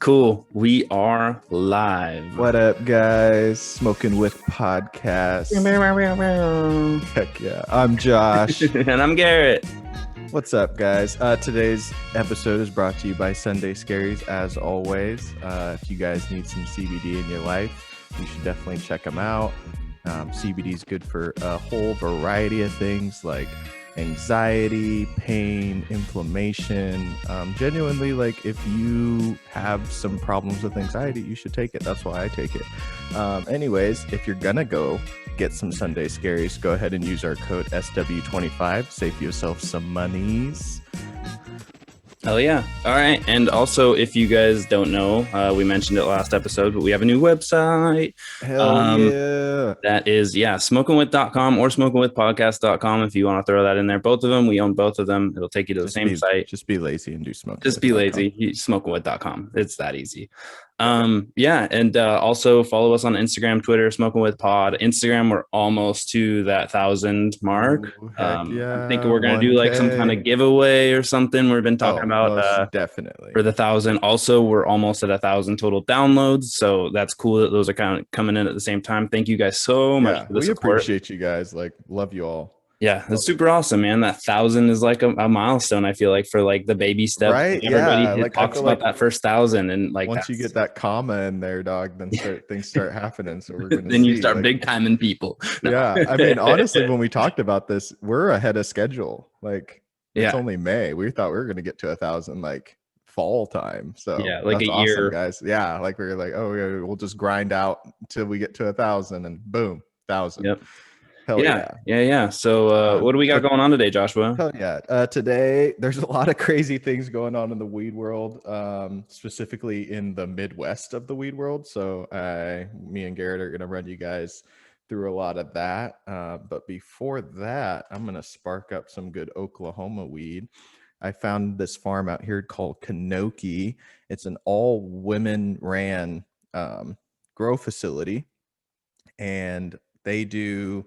Cool. We are live. What up, guys? Smoking with Podcast. Heck yeah. I'm Josh. And I'm Garrett. What's up, guys? Today's episode is brought to you by Scaries, as always. If you guys need some CBD in your life, you should definitely check them out. CBD is good for a whole variety of things like anxiety, pain, inflammation. Genuinely, like, if you have some problems with anxiety, you should take it. That's why I take it. Anyways, if you're gonna go get some Sunday Scaries, go ahead and use our code SW25. Save yourself some monies. Hell yeah. All right. And also, if you guys don't know, we mentioned it last episode, but we have a new website. Hell yeah. That is, smokingwith.com or smokingwithpodcast.com if you want to throw that in there. Both of them, we own both of them. It'll take you to the same site. Just be lazy and do smoking. Just be lazy. Smokingwith.com. It's that easy. And also follow us on Instagram, Twitter, Smoking with Pod. Instagram, we're almost to that 1,000 mark. Ooh, yeah. I think we're gonna do like some kind of giveaway or something. We've been talking about definitely for the 1,000. Also, we're almost at 1,000 total downloads, so that's cool that those are kind of coming in at the same time. Thank you guys so much for the support. Appreciate you guys. Like, love you all. Yeah, that's super awesome, man. That 1,000 is like a milestone, I feel like, for like the baby step. Right? Everybody talks about that first 1,000, and like once you get that comma in there, dog, then things start happening. So we're gonna then you start big timing people. No. Yeah, I mean, honestly, when we talked about this, we're ahead of schedule. Like, it's only May. We thought we were gonna get to 1,000 like fall time. So yeah, like that's a awesome, year, guys. Yeah, like we were like, oh yeah, we'll just grind out until we get to 1,000, and boom, 1,000. Yep. Hell yeah. So what do we got going on today, Joshua? Hell yeah. Today, there's a lot of crazy things going on in the weed world, specifically in the Midwest of the weed world. So me and Garrett are going to run you guys through a lot of that. But before that, I'm going to spark up some good Oklahoma weed. I found this farm out here called Kanoki. It's an all-women ran grow facility. And they do,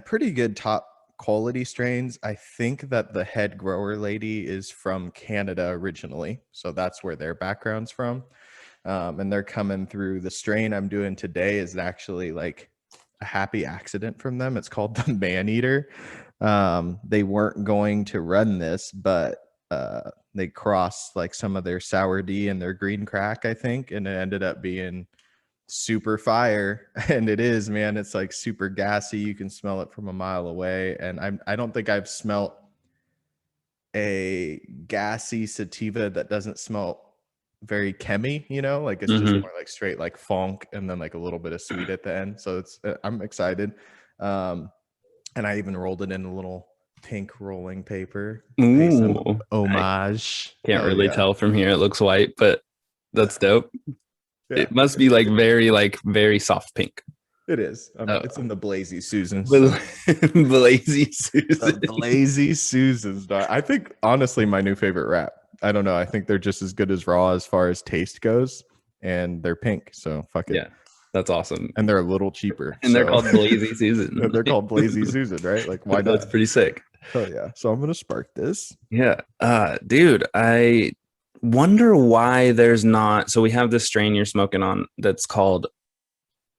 pretty good top quality strains. I think that the head grower lady is from Canada originally. So that's where their background's from. And they're coming through. The strain I'm doing today is actually like a happy accident from them. It's called the Man Eater. They weren't going to run this, but they crossed like some of their sour D and their green crack, I think. And it ended up being super fire. And it is, man. It's like super gassy. You can smell it from a mile away. And I don't think I've smelt a gassy sativa that doesn't smell very chemi, like it's just more like straight like funk and then like a little bit of sweet at the end. So I'm excited. And I even rolled it in a little pink rolling paper. Pay some homage. Can't really tell from here. It looks white, but that's dope. Yeah. It must be very soft pink. It is. It's in the Blazy Susans. Blazy Susans. Blazy Susans. I think, honestly, my new favorite wrap. I don't know. I think they're just as good as raw as far as taste goes. And they're pink. So fuck it. Yeah. That's awesome. And they're a little cheaper. And they're called Blazy Susan. They're called Blazy Susan, right? Like, why not? That's pretty sick. Oh, yeah. So I'm going to spark this. Yeah. Dude, I wonder why there's not. So we have this strain you're smoking on that's called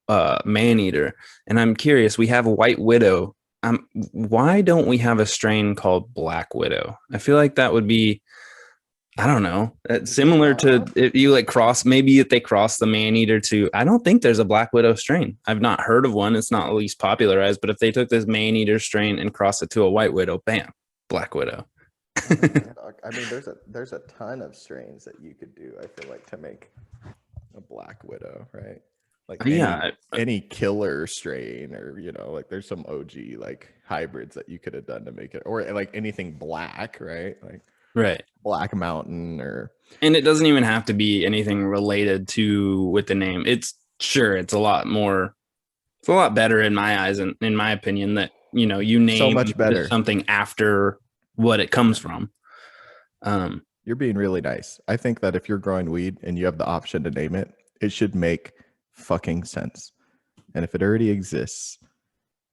Man Eater, and I'm curious. We have White Widow. Why don't we have a strain called Black Widow? I feel like that would be, I don't know, similar to if you like cross. Maybe if they cross the Man Eater to, I don't think there's a Black Widow strain. I've not heard of one. It's not at least popularized. But if they took this Man Eater strain and crossed it to a White Widow, bam, Black Widow. I mean, there's a ton of strains that you could do, I feel like, to make a Black Widow, right? Like any killer strain, or like there's some OG like hybrids that you could have done to make it, or like anything black, right? Like Black Mountain, and it doesn't even have to be anything related to with the name. It's a lot better in my eyes and in my opinion that you name so much better something after what it comes from. You're being really nice. I think that if you're growing weed and you have the option to name it, it should make fucking sense. And if it already exists,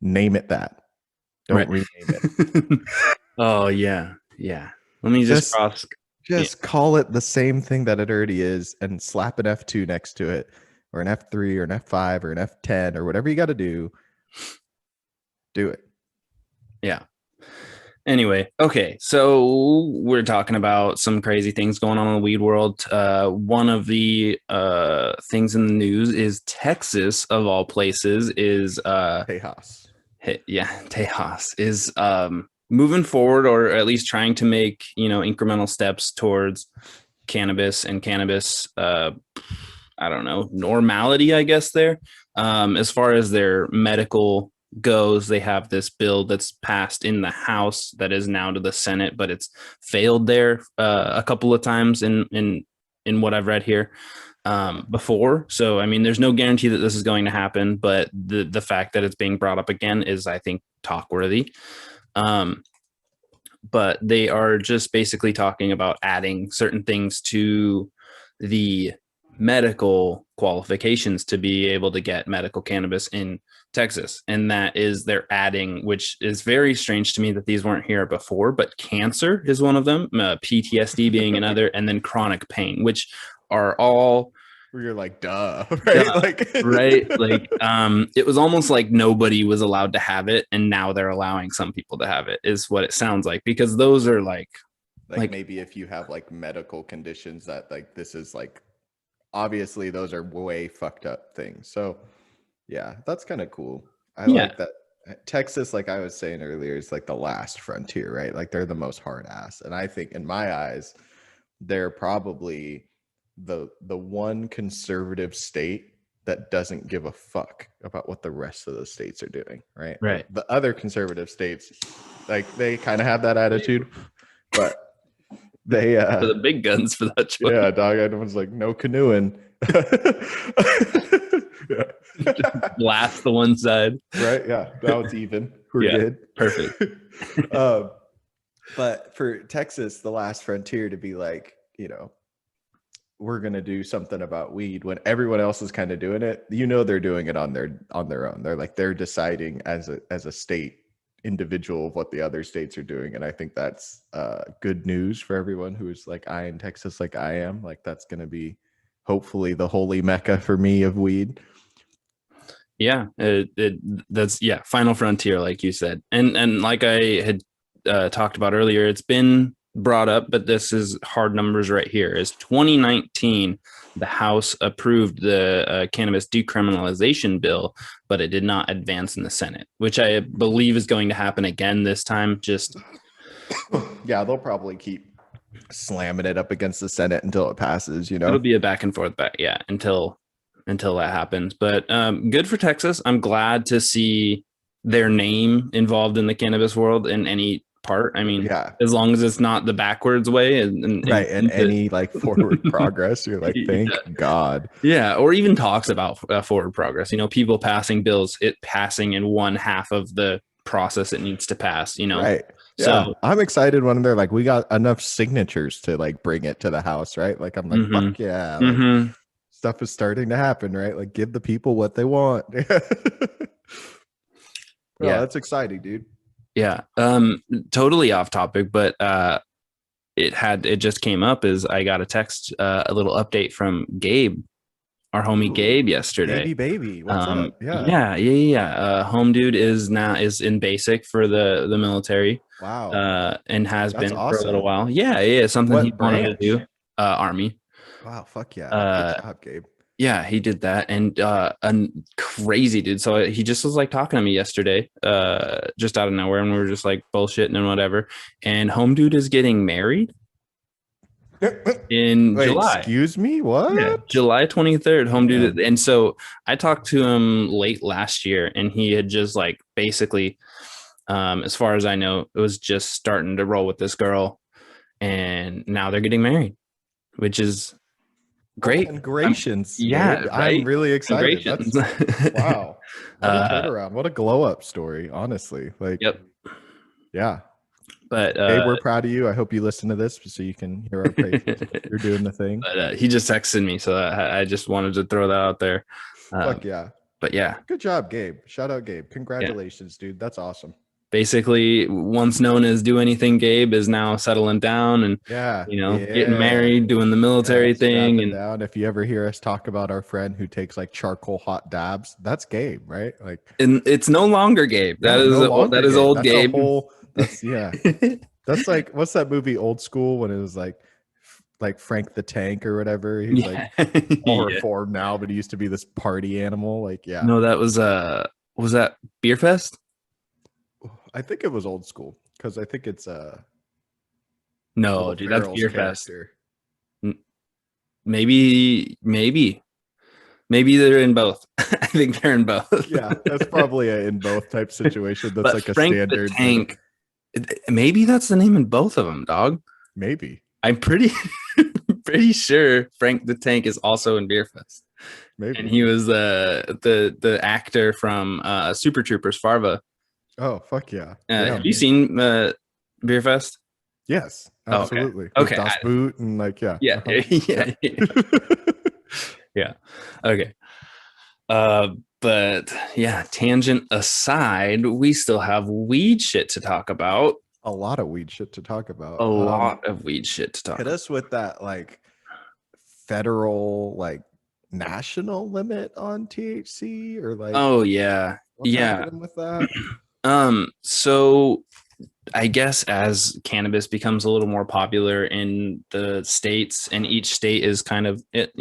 name it that. Don't rename it. Oh yeah. Let me just Yeah. Just call it the same thing that it already is and slap an F2 next to it, or an F3 or an F5 or an F10 or whatever you got to do. Do it. Yeah. Anyway, okay, so we're talking about some crazy things going on in the weed world. One of the things in the news is Texas, of all places, is Tejas. yeah, Tejas is moving forward, or at least trying to make incremental steps towards cannabis and cannabis. I don't know, normality, I guess. There, as far as their medical goes, they have this bill that's passed in the House that is now to the Senate, but it's failed there a couple of times in what I've read here before. So I mean, there's no guarantee that this is going to happen, but the fact that it's being brought up again is, I think, talk worthy. But they are just basically talking about adding certain things to the medical qualifications to be able to get medical cannabis in Texas. And that is they're adding, which is very strange to me that these weren't here before, but cancer is one of them, PTSD being another, and then chronic pain, which are all Where you're like, duh, right? duh, Like, right? Like, it was almost like nobody was allowed to have it, and now they're allowing some people to have it, is what it sounds like, because those are like maybe if you have like medical conditions that like this is like, obviously those are way fucked up things. So yeah, that's kind of cool. I yeah, like that. Texas, like I was saying earlier, is like the last frontier, right? Like they're the most hard ass. And I think in my eyes, they're probably the one conservative state that doesn't give a fuck about what the rest of the states are doing, right? right. Like, the other conservative states, like they kind of have that attitude, but they For the big guns for that choice. yeah, dog. Everyone's like, no canoeing. Yeah. Blast the one side. Right? Yeah, that was even. We're Yeah, good. perfect. But for Texas, the last frontier, to be like, we're gonna do something about weed when everyone else is kind of doing it. They're doing it on their own. They're deciding as a state individual of what the other states are doing, and I think that's good news for everyone who's like eyeing Texas like I am. Like that's gonna be hopefully the holy mecca for me of weed. Yeah, that's final frontier, like you said, and like I had talked about earlier, it's been brought up, but this is hard numbers right here. Is 2019 the House approved the cannabis decriminalization bill, but it did not advance in the Senate, which I believe is going to happen again this time. Just Yeah, they'll probably keep slamming it up against the Senate until it passes. it'll be a back and forth until that happens. But good for Texas. I'm glad to see their name involved in the cannabis world in any part. I mean, Yeah. as long as it's not the backwards way, and Right, and any like forward progress, you're like, thank God. Yeah, or even talks about forward progress. People passing bills, it passing in one half of the process it needs to pass. Right. Yeah. So I'm excited when they're like, we got enough signatures to like bring it to the House, right? Like I'm like, fuck yeah. Like, stuff is starting to happen, right? Like give the people what they want. Yeah, that's exciting, dude. Yeah. Totally off topic, but it just came up as I got a text, a little update from Gabe, our homie Gabe, yesterday. Baby. What's up? Yeah. Yeah. Home dude is in basic for the military. Wow. And has That's been awesome. for a little while. Yeah. Something What he wanted branch? to do. Army. Wow. Fuck yeah. Good job, Gabe. Yeah, he did that, and crazy dude. So he just was like talking to me yesterday, just out of nowhere, and we were just like bullshitting and whatever. And home dude is getting married in Wait, July. Excuse me, what? Yeah, July 23rd. Home dude, and so I talked to him late last year, and he had just like basically, as far as I know, it was just starting to roll with this girl, and now they're getting married, which is great. Congratulations. Yeah, right? I'm really excited. Wow. What a turnaround. What a glow up story, honestly. Like, yep. Yeah. But Gabe, we're proud of you. I hope you listen to this so you can hear our praises. You're doing the thing. But he just texted me, so I just wanted to throw that out there. Fuck yeah. But yeah. Good job, Gabe. Shout out, Gabe. Congratulations, dude. That's awesome. basically once known as Do Anything Gabe is now settling down and, Yeah, getting yeah, married, doing the yeah. military thing. Strapping And down. If you ever hear us talk about our friend who takes like charcoal hot dabs, that's Gabe, right? Like, it's no longer Gabe. yeah, no That longer is Gabe. old That's a Gabe. whole. That's yeah. That's like what's that movie Old School when it was like Frank the Tank or whatever. He's like Yeah. all Yeah. reformed now, but he used to be this party animal. Like, yeah, No, that was that Beer Fest? I think it was Old School because I think it's Will No, dude, that's Ferrell's Beer Fest. character. Maybe they're in both. I think they're in both. Yeah, that's probably a in both type situation. That's But like a Frank the standard thing. Tank, maybe that's the name in both of them, dog. Maybe, I'm pretty pretty sure Frank the Tank is also in Beer Fest. And maybe. he was the actor from Super Troopers Farva. Oh, fuck yeah. Have Damn. you seen Beer Fest? Yes, Oh, okay. absolutely. With Okay. Das Boot and like, yeah. Yeah. Uh-huh. Yeah. Yeah. Okay. But yeah, tangent aside, we still have weed shit to talk about. A lot of weed shit to talk about. A lot of weed shit to talk Hit about. us with that like federal, like national limit on THC or like, Oh yeah. what's Yeah. happening with that? So I guess as cannabis becomes a little more popular in the states, and each state is kind of it,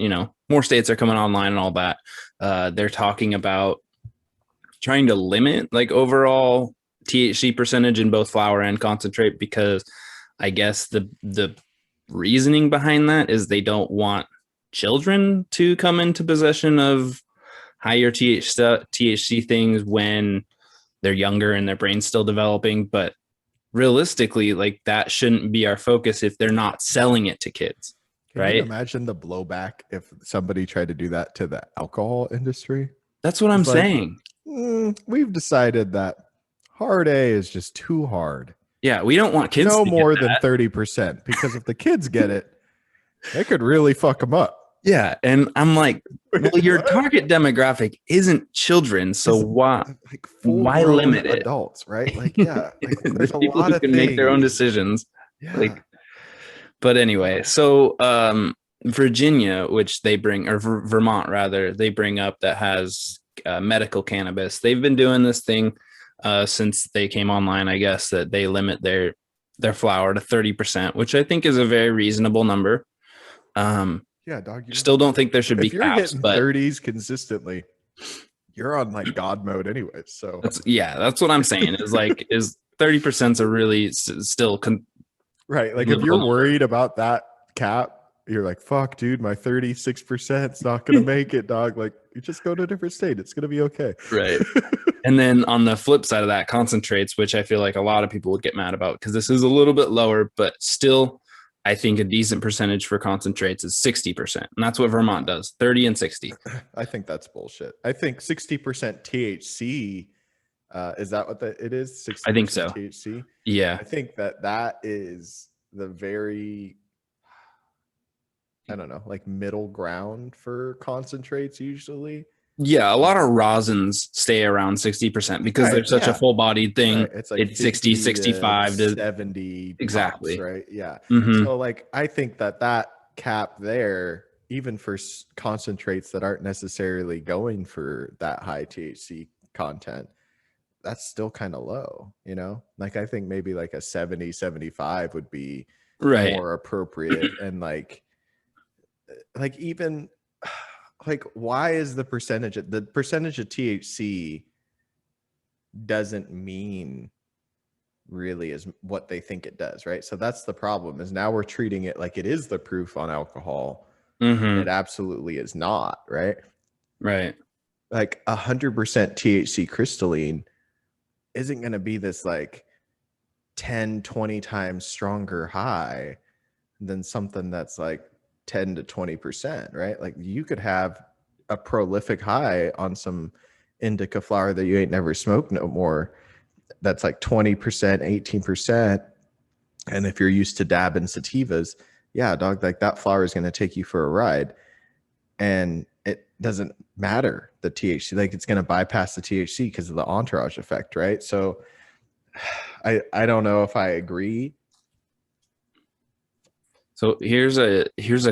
more states are coming online and all that. They're talking about trying to limit like overall THC percentage in both flower and concentrate, because I guess the reasoning behind that is they don't want children to come into possession of higher THC things when they're younger and their brain's still developing. But realistically, like that shouldn't be our focus if they're not selling it to kids. Can right? you imagine the blowback if somebody tried to do that to the alcohol industry? That's what I'm It's like, saying. We've decided that hard A is just too hard. Yeah, we don't want kids No to more get than that. 30%, because if the kids get it, they could really fuck them up. Yeah, and I'm like, well, your What? target demographic isn't children, so why Like why full-grown limit it? adults, right? Like, yeah, like There's there's a people lot who of can things. make their own decisions. Yeah. Like, but anyway, so Virginia, which they bring, or Vermont rather, they bring up that has medical cannabis. They've been doing this thing since they came online, I guess, that they limit their flower to 30%, which I think is a very reasonable number. Yeah, dog. Still don't think there should be if you're caps, hitting but 30s consistently, you're on like God mode anyway. So that's what I'm saying. Is 30% a really still right. Like if you're worried about that cap, you're like, fuck, dude, my 36% is not gonna make it, dog. Like, you just go to a different state. It's gonna be okay. Right. And then on the flip side of that, concentrates, which I feel like a lot of people would get mad about because this is a little bit lower, but still, I think a decent percentage for concentrates is 60%. And that's what Vermont does, 30 and 60. I think that's bullshit. I think 60% THC, is that what it is? 60% I think so. THC? Yeah. I think that is the very, I don't know, like middle ground for concentrates usually. Yeah, a lot of rosins stay around 60% because they're such a full-bodied thing. Right. It's like 60, 65 to 70 exactly. tops, right? Yeah. Mm-hmm. So like I think that cap there, even for concentrates that aren't necessarily going for that high THC content, that's still kind of low, Like I think maybe like a 70, 75 would be more appropriate. And like even like, why is the percentage of THC doesn't mean really is what they think it does, right? So that's the problem, is now we're treating it like it is the proof on alcohol. Mm-hmm. It absolutely is not, right? Right. Like 100% THC crystalline isn't going to be this like 10, 20 times stronger high than something that's like 10 to 20%, right? Like you could have a prolific high on some indica flower that you ain't never smoked no more. That's like 20%, 18%. And if you're used to dabbing sativas, yeah, dog, like that flower is going to take you for a ride. And it doesn't matter the THC, like it's going to bypass the THC because of the entourage effect, right? So I don't know if I agree. So here's a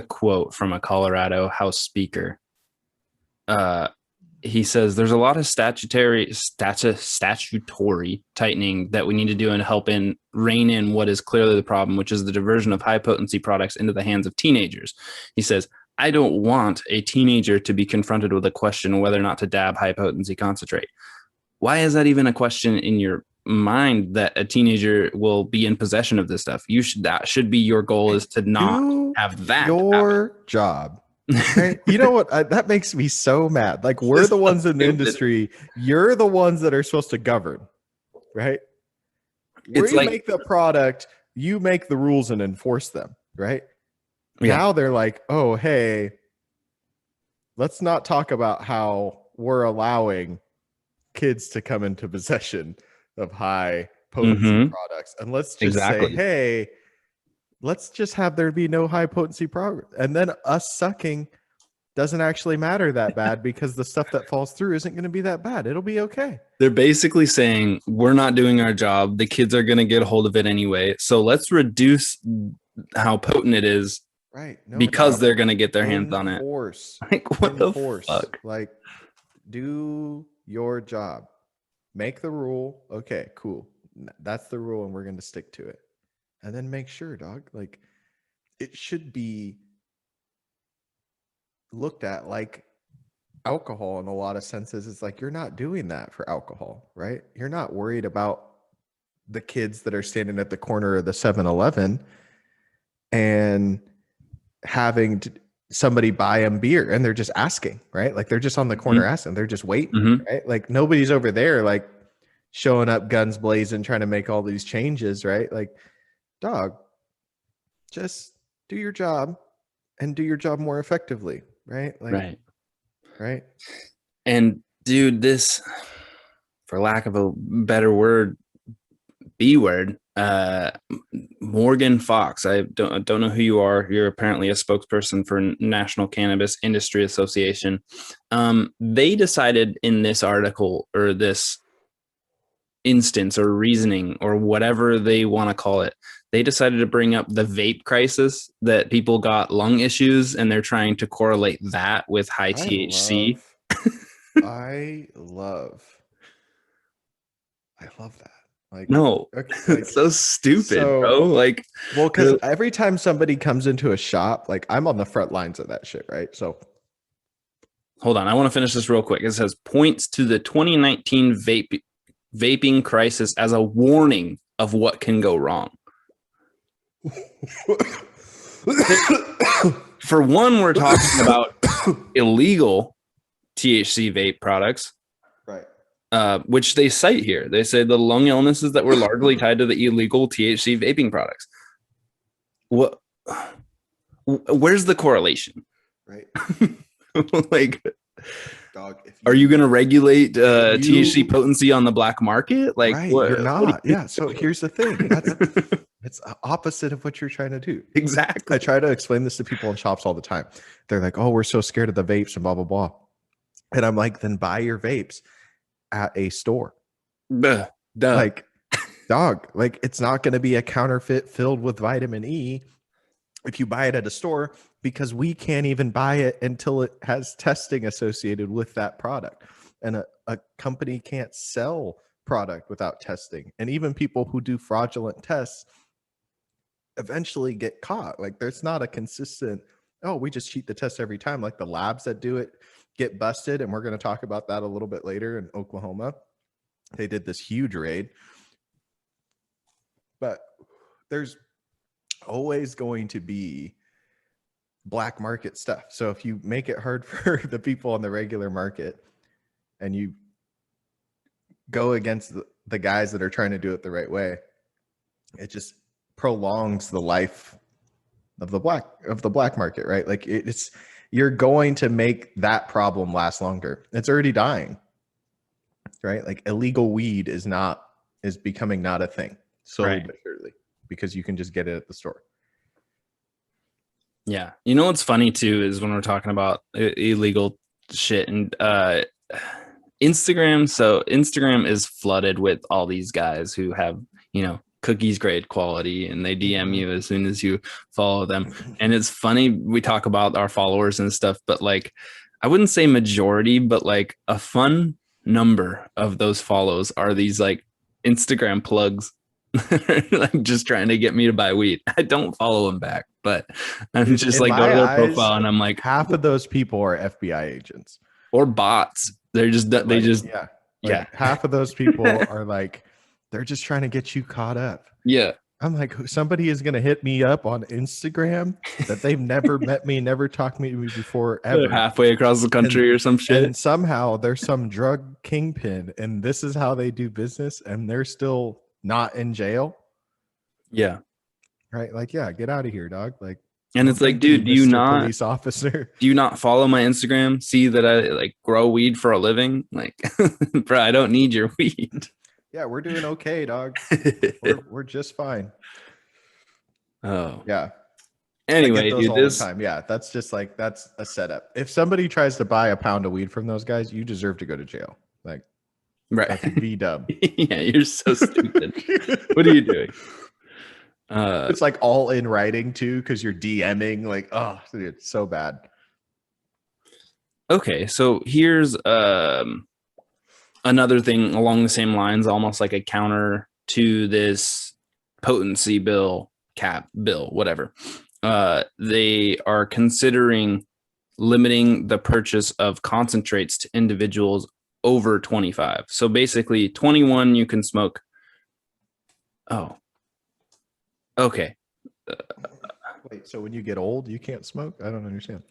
quote from a Colorado House Speaker. Uh, he says there's a lot of statutory tightening that we need to do and help in rein in what is clearly the problem, which is the diversion of high potency products into the hands of teenagers. He says, I don't want a teenager to be confronted with a question whether or not to dab high potency concentrate. Why is that even a question in your mind that a teenager will be in possession of this stuff? That should be your goal, is to not Do have that your job. Right? You know what? That makes me so mad. Like, we're the ones in the industry. You're the ones that are supposed to govern, right? It's We like, make the product, you make the rules and enforce them, right? yeah. Now they're like, oh, hey, let's not talk about how we're allowing kids to come into possession of high potency products. And let's just say, hey, let's just have there be no high potency product. And then us sucking doesn't actually matter that bad because the stuff that falls through isn't going to be that bad. It'll be okay. They're basically saying we're not doing our job. The kids are going to get a hold of it anyway. So let's reduce how potent it is, right? No, because they're going to get their hands on it. Like, what the fuck? Like, do your job. Make the rule. Okay, cool. That's the rule, and we're going to stick to it. And then make sure, dog. Like, it should be looked at like alcohol in a lot of senses. It's like, you're not doing that for alcohol, right? You're not worried about the kids that are standing at the corner of the 7-Eleven and having somebody buy them beer, and they're just asking, right? Like, they're just on the corner asking, they're just waiting, right? Like, nobody's over there like showing up guns blazing trying to make all these changes, right? Like, dog, just do your job and do your job more effectively, right? Like, right. And dude, this, for lack of a better word, B word, Morgan Fox. I don't know who you are. You're apparently a spokesperson for National Cannabis Industry Association. They decided in this article, or this instance or reasoning or whatever they want to call it, they decided to bring up the vape crisis, that people got lung issues, and they're trying to correlate that with high THC. I love that. Like, no, okay, like, it's so stupid, bro. Like, well, because every time somebody comes into a shop, like, I'm on the front lines of that shit, right? So hold on, I want to finish this real quick. It says points to the 2019 vaping crisis as a warning of what can go wrong. For one, we're talking about illegal THC vape products, right? Which they cite here. They say the lung illnesses that were largely tied to the illegal THC vaping products. What? Where's the correlation? Right. Like, dog, are you going to regulate THC potency on the black market? Like, right, what? You're not. Yeah. So here's the thing. It's opposite of what you're trying to do. Exactly. I try to explain this to people in shops all the time. They're like, "Oh, we're so scared of the vapes and blah blah blah," and I'm like, "Then buy your vapes at a store." Duh. Like, dog, like, it's not going to be a counterfeit filled with vitamin E if you buy it at a store, because we can't even buy it until it has testing associated with that product. And a company can't sell product without testing. And even people who do fraudulent tests eventually get caught. Like, there's not a consistent, oh, we just cheat the test every time. Like, the labs that do it get busted. And we're going to talk about that a little bit later in Oklahoma. They did this huge raid. But there's always going to be black market stuff. So if you make it hard for the people on the regular market and you go against the guys that are trying to do it the right way, it just prolongs the life of the black market, right? Like, it's, you're going to make that problem last longer. It's already dying, right? Like, illegal weed is becoming not a thing slowly but surely, because you can just get it at the store. Yeah. You know what's funny too is when we're talking about illegal shit, and Instagram is flooded with all these guys who have, cookies grade quality, and they DM you as soon as you follow them. And it's funny, we talk about our followers and stuff, but like, I wouldn't say majority, but like a fun number of those follows are these like Instagram plugs. Like just trying to get me to buy weed. I don't follow them back, but I'm just In like go my to their eyes, profile and I'm like, half of those people are FBI agents. or bots. They're just they Like, just yeah. yeah. Half of those people are like, they're just trying to get you caught up. Yeah. I'm like, somebody is going to hit me up on Instagram that they've never met me, never talked to me before, They're ever. halfway across the country or some shit. And somehow there's some drug kingpin, and this is how they do business, and they're still not in jail. Yeah. Right? Like, yeah, get out of here, dog. Like, and it's like, dude, Mr. Police officer? Do you not follow my Instagram? See that I like grow weed for a living? Like, bro, I don't need your weed. Yeah, we're doing okay, dog. we're just fine. Oh. Yeah. Anyway, I get those dude, all the time. Yeah, that's a setup. If somebody tries to buy a pound of weed from those guys, you deserve to go to jail. Like, right. That's V-dub. Yeah, you're so stupid. What are you doing? It's like all in writing too, because you're DMing. Like, oh, dude, it's so bad. Okay, so here's another thing along the same lines, almost like a counter to this potency bill, cap bill, whatever. They are considering limiting the purchase of concentrates to individuals over 25. So basically 21, you can smoke. Oh, okay. Wait, so when you get old, you can't smoke? I don't understand.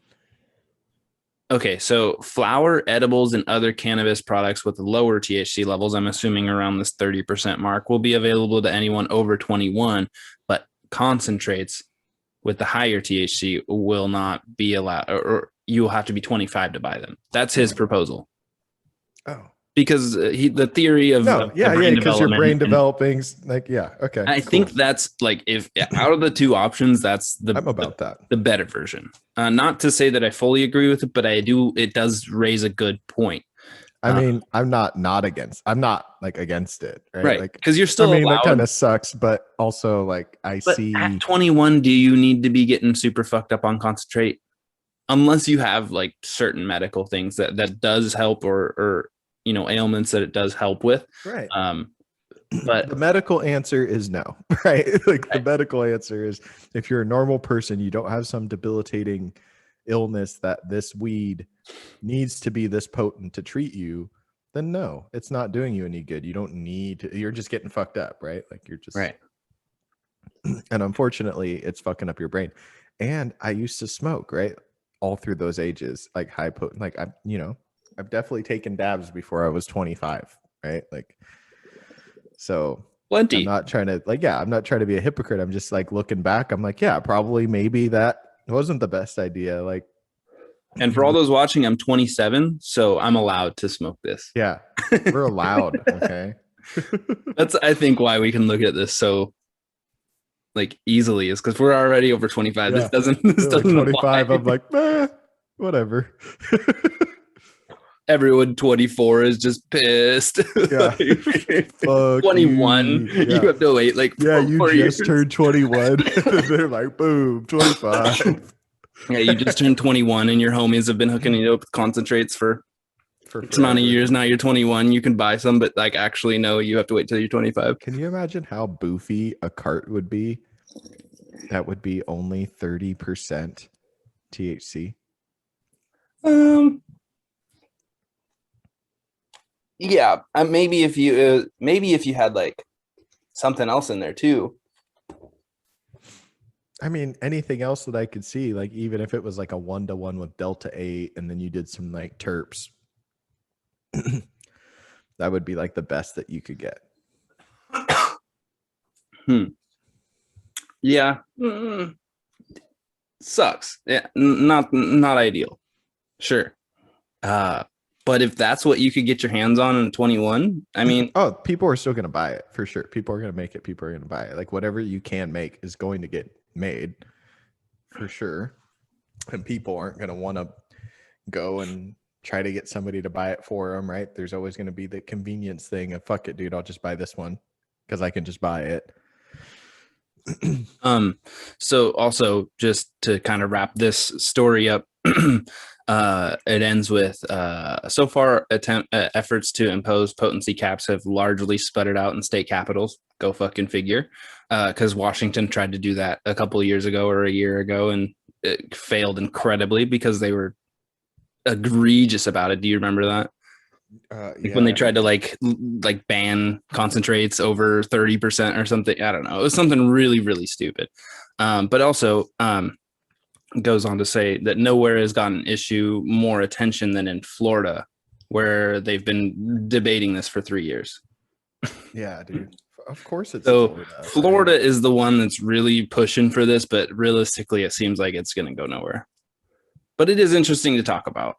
Okay, so flower, edibles, and other cannabis products with lower THC levels, I'm assuming around this 30% mark, will be available to anyone over 21, but concentrates with the higher THC will not be allowed, or you will have to be 25 to buy them. That's his proposal. Oh. Because the theory of because your brain developing, like, yeah, okay. I think that's like, if out of the two options, that's I'm about that. The better version. Not to say that I fully agree with it, but it does raise a good point. I mean, I'm not against. I'm not like against it, right? Right, because you're still. I mean, allowed, that kind of sucks, but also like see. At 21, do you need to be getting super fucked up on concentrate? Unless you have like certain medical things that does help, or ailments that it does help with, right? But the medical answer is no, right? Like, the medical answer is, if you're a normal person, you don't have some debilitating illness that this weed needs to be this potent to treat you, then no, it's not doing you any good. You don't need to, you're just getting fucked up, right? Like, you're just right. And unfortunately, it's fucking up your brain. And I used to smoke, right? All through those ages, like high potent, like I've definitely taken dabs before I was 25, right? Like, so plenty. I'm not trying to be a hypocrite. I'm just like, looking back, I'm like, yeah, probably maybe that wasn't the best idea. Like, and for all those watching, I'm 27, so I'm allowed to smoke this. Yeah, we're allowed. Okay. That's, I think, why we can look at this so like easily, is because we're already over 25. Yeah. This doesn't 25. apply. I'm like, whatever. Everyone 24 is just pissed. Yeah. 21. You have to wait like 4 years. Turned 21. They're like, boom, 25. Yeah, you just turned 21 and your homies have been hooking you up with concentrates for X amount of years. Now you're 21. You can buy some, but like, actually, no, you have to wait till you're 25. Can you imagine how boofy a cart would be? That would be only 30% THC. Yeah, maybe if you had like something else in there too. I mean, anything else that I could see, like, even if it was like a 1-to-1 with Delta 8, and then you did some like terps, that would be like the best that you could get. Yeah. Sucks. Yeah, not ideal. Sure. But if that's what you could get your hands on in 21, I mean, oh, people are still going to buy it for sure. People are going to make it. People are going to buy it. Like, whatever you can make is going to get made for sure. And people aren't going to want to go and try to get somebody to buy it for them, right? There's always going to be the convenience thing of fuck it, dude, I'll just buy this one because I can just buy it. So also just to kind of wrap this story up, it ends with so far efforts to impose potency caps have largely sputtered out in state capitals. Go fucking figure. Because Washington tried to do that a couple of years ago or a year ago, and it failed incredibly because they were egregious about it. Do you remember that? Yeah. When they tried to like ban concentrates over 30% or something. I don't know. It was something really, really stupid. But also goes on to say that nowhere has gotten issue more attention than in Florida, where they've been debating this for 3 years. Yeah, dude. Of course it's So Florida. Florida is the one that's really pushing for this, but realistically, it seems like it's going to go nowhere. But it is interesting to talk about.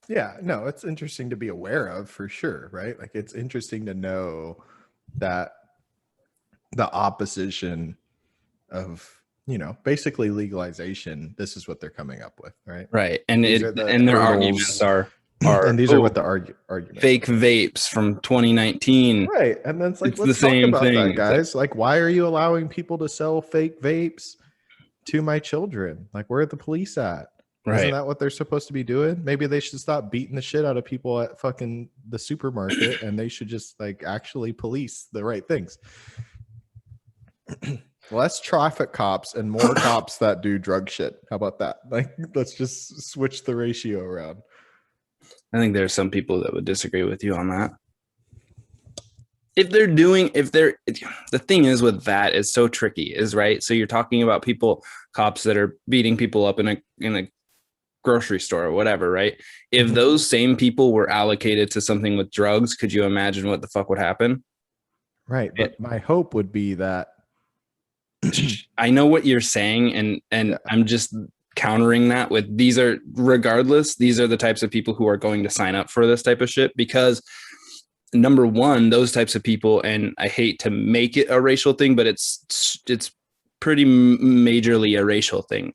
Yeah, no, it's interesting to be aware of for sure, right? Like it's interesting to know that the opposition of, you know, basically legalization, this is what they're coming up with, right? Right. And These it are the and their hurdles. arguments are and these are what the arguments fake are. vapes from 2019. Right. And then it's like, It's let's the talk same about thing. that, guys. Like, why are you allowing people to sell fake vapes to my children? Like, where are the police at? Right. Isn't that what they're supposed to be doing? Maybe they should stop beating the shit out of people at fucking the supermarket and they should just like actually police the right things. Less traffic cops and more cops that do drug shit. How about that? Like, let's just switch the ratio around. I think there's some people that would disagree with you on that. The thing is with that is so tricky, is right. So you're talking about cops that are beating people up in a grocery store or whatever, right? If those same people were allocated to something with drugs, could you imagine what the fuck would happen? Right. But my hope would be that I know what you're saying, and yeah. I'm just countering that with these are the types of people who are going to sign up for this type of shit, because number one, those types of people, and I hate to make it a racial thing, but it's pretty majorly a racial thing.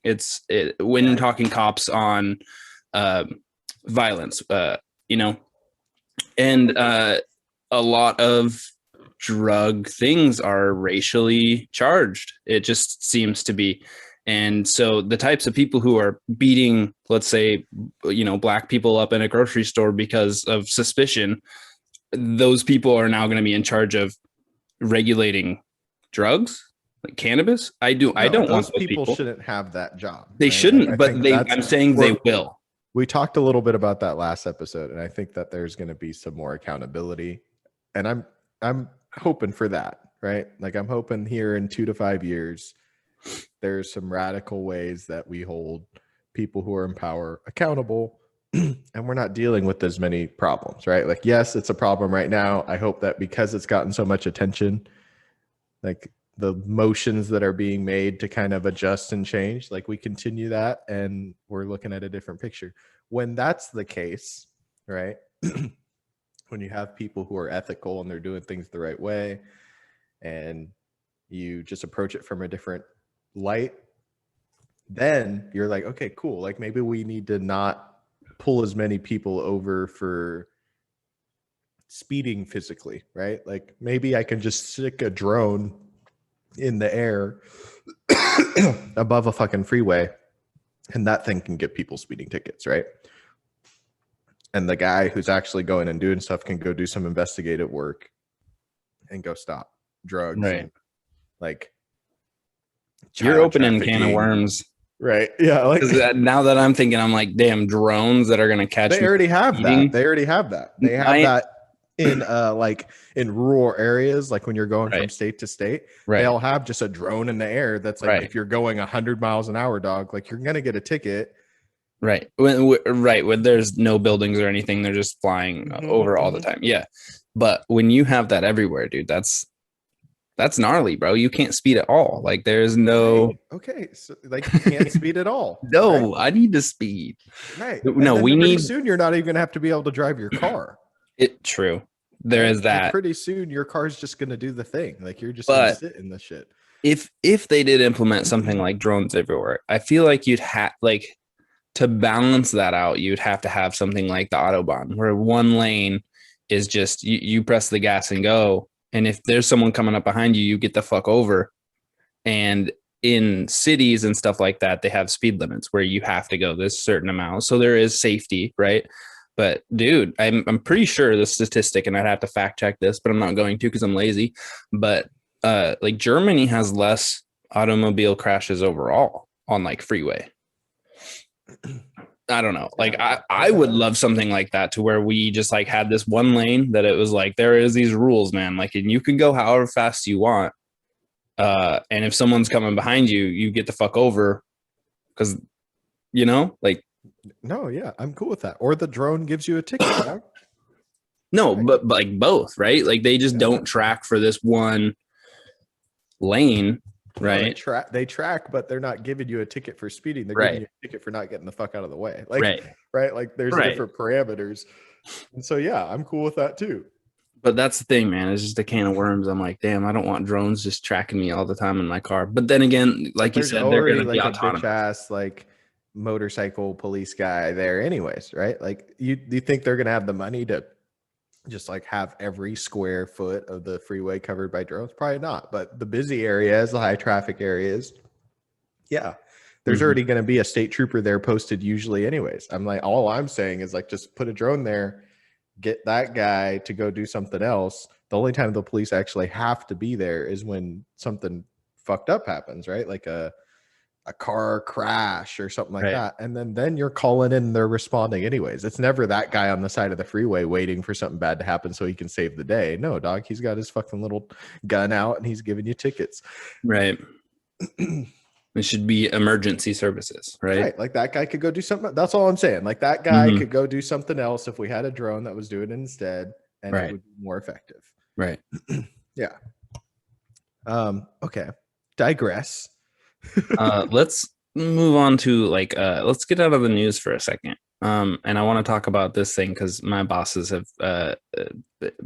When talking cops on violence, and a lot of drug things are racially charged. It just seems to be. And so the types of people who are beating, let's say, black people up in a grocery store because of suspicion, those people are now going to be in charge of regulating drugs, like cannabis. I don't want those people shouldn't have that job. They shouldn't, but I'm saying they will. We talked a little bit about that last episode, and I think that there's going to be some more accountability, and I'm hoping for that, right? Like I'm hoping here in 2 to 5 years, there's some radical ways that we hold people who are in power accountable, and we're not dealing with as many problems, right? Like, yes, it's a problem right now. I hope that because it's gotten so much attention, like the motions that are being made to kind of adjust and change, like we continue that and we're looking at a different picture. When that's the case, right? When you have people who are ethical and they're doing things the right way and you just approach it from a different light, then you're like, okay, cool. Like maybe we need to not pull as many people over for speeding physically, right? Like maybe I can just stick a drone in the air above a fucking freeway and that thing can get people speeding tickets, right? And the guy who's actually going and doing stuff can go do some investigative work and go stop drugs. Right. And like you're opening a can of worms. Right. Yeah. Like now that I'm thinking, I'm like, damn, drones that are going to catch. They already have that. They have that in like in rural areas, like when you're going from state to state, they'll have just a drone in the air that's like if you're going 100 miles an hour, dog, like you're gonna get a ticket. Right. When there's no buildings or anything, they're just flying over all the time. Yeah. But when you have that everywhere, dude, that's gnarly, bro. You can't speed at all. Like there's no. Okay. So like you can't speed at all. No, right? I need to speed. Right. No, we pretty need. Soon you're not even gonna have to be able to drive your car. True. There is that. Pretty soon your car's just gonna do the thing. Like you're just gonna sit in the shit. If they did implement something like drones everywhere, I feel like you'd have to balance that out, you'd have to have something like the Autobahn, where one lane is just you press the gas and go. And if there's someone coming up behind you, you get the fuck over. And in cities and stuff like that, they have speed limits where you have to go this certain amount. So there is safety, right? But dude, I'm pretty sure the statistic, and I'd have to fact check this, but I'm not going to because I'm lazy. But like Germany has less automobile crashes overall on like freeway. I don't know. Like I would love something like that, to where we just like had this one lane that it was like, there is these rules, man. Like, and you can go however fast you want. And if someone's coming behind you, you get the fuck over, because, you know, like. No, yeah, I'm cool with that. Or the drone gives you a ticket, dog. No, but like both, right? Like they just don't track for this one lane. Right. No, they track, but they're not giving you a ticket for speeding. They're giving you a ticket for not getting the fuck out of the way. Like, right. Like there's different parameters. And so, yeah, I'm cool with that too. But that's the thing, man. It's just a can of worms. I'm like, damn, I don't want drones just tracking me all the time in my car. But then again, like you said, they're going to be autonomous. A bitch ass, like motorcycle police guy there anyways, right? Like you think they're going to have the money to just like have every square foot of the freeway covered by drones? Probably not. But the busy areas, the high traffic areas, yeah, there's already going to be a state trooper there posted usually anyways. I'm like, all I'm saying is like, just put a drone there, get that guy to go do something else. The only time the police actually have to be there is when something fucked up happens, right? Like a car crash or something like that. And then you're calling in and they're responding anyways. It's never that guy on the side of the freeway waiting for something bad to happen so he can save the day. No, dog, he's got his fucking little gun out and he's giving you tickets. Right. It should be emergency services, right? Like that guy could go do something. That's all I'm saying. Like that guy could go do something else if we had a drone that was doing it instead, and it would be more effective. Right. Yeah. Okay. Digress. Let's move on to like let's get out of the news for a second. And I want to talk about this thing because my bosses have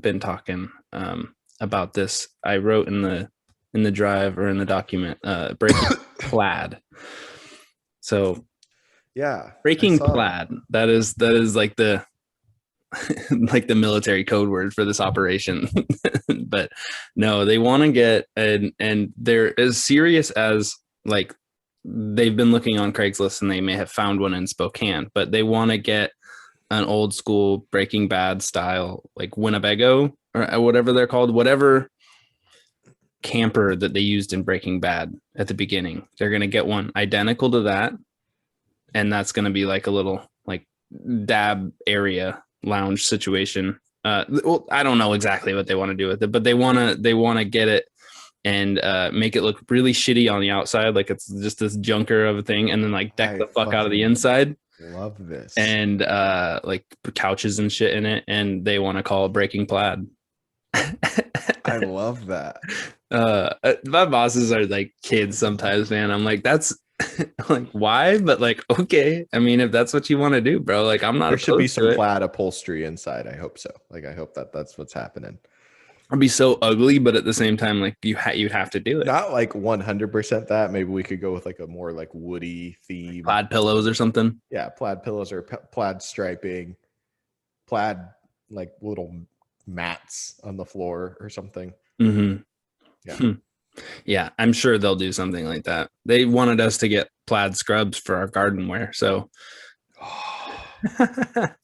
been talking about this. I wrote in the drive or in the document breaking plaid. So yeah, breaking plaid, that is like the like the military code word for this operation. But no, they want to get and they're as serious as, like, they've been looking on Craigslist and they may have found one in Spokane, but they want to get an old school Breaking Bad style, like Winnebago or whatever they're called, whatever camper that they used in Breaking Bad at the beginning. They're going to get one identical to that. And that's going to be like a little like dab area lounge situation. Well, I don't know exactly what they want to do with it, but they want to get it and make it look really shitty on the outside, like it's just this junker of a thing, and then like deck the fuck out of the inside. Love this. And like couches and shit in it, and they want to call it Breaking Plaid. I love that. My bosses are like kids sometimes, man. I'm like, that's like, why? But like, okay, I mean, if that's what you want to do, bro, like, I'm not. There should be some plaid upholstery inside. I hope so. Like, I hope that's what's happening. It'd be so ugly, but at the same time, like you'd have to do it. Not like 100% that. Maybe we could go with like a more like woody theme, plaid pillows or something. Yeah, plaid pillows or plaid striping, plaid like little mats on the floor or something. Mm-hmm. Yeah. Yeah, I'm sure they'll do something like that. They wanted us to get plaid scrubs for our garden wear, so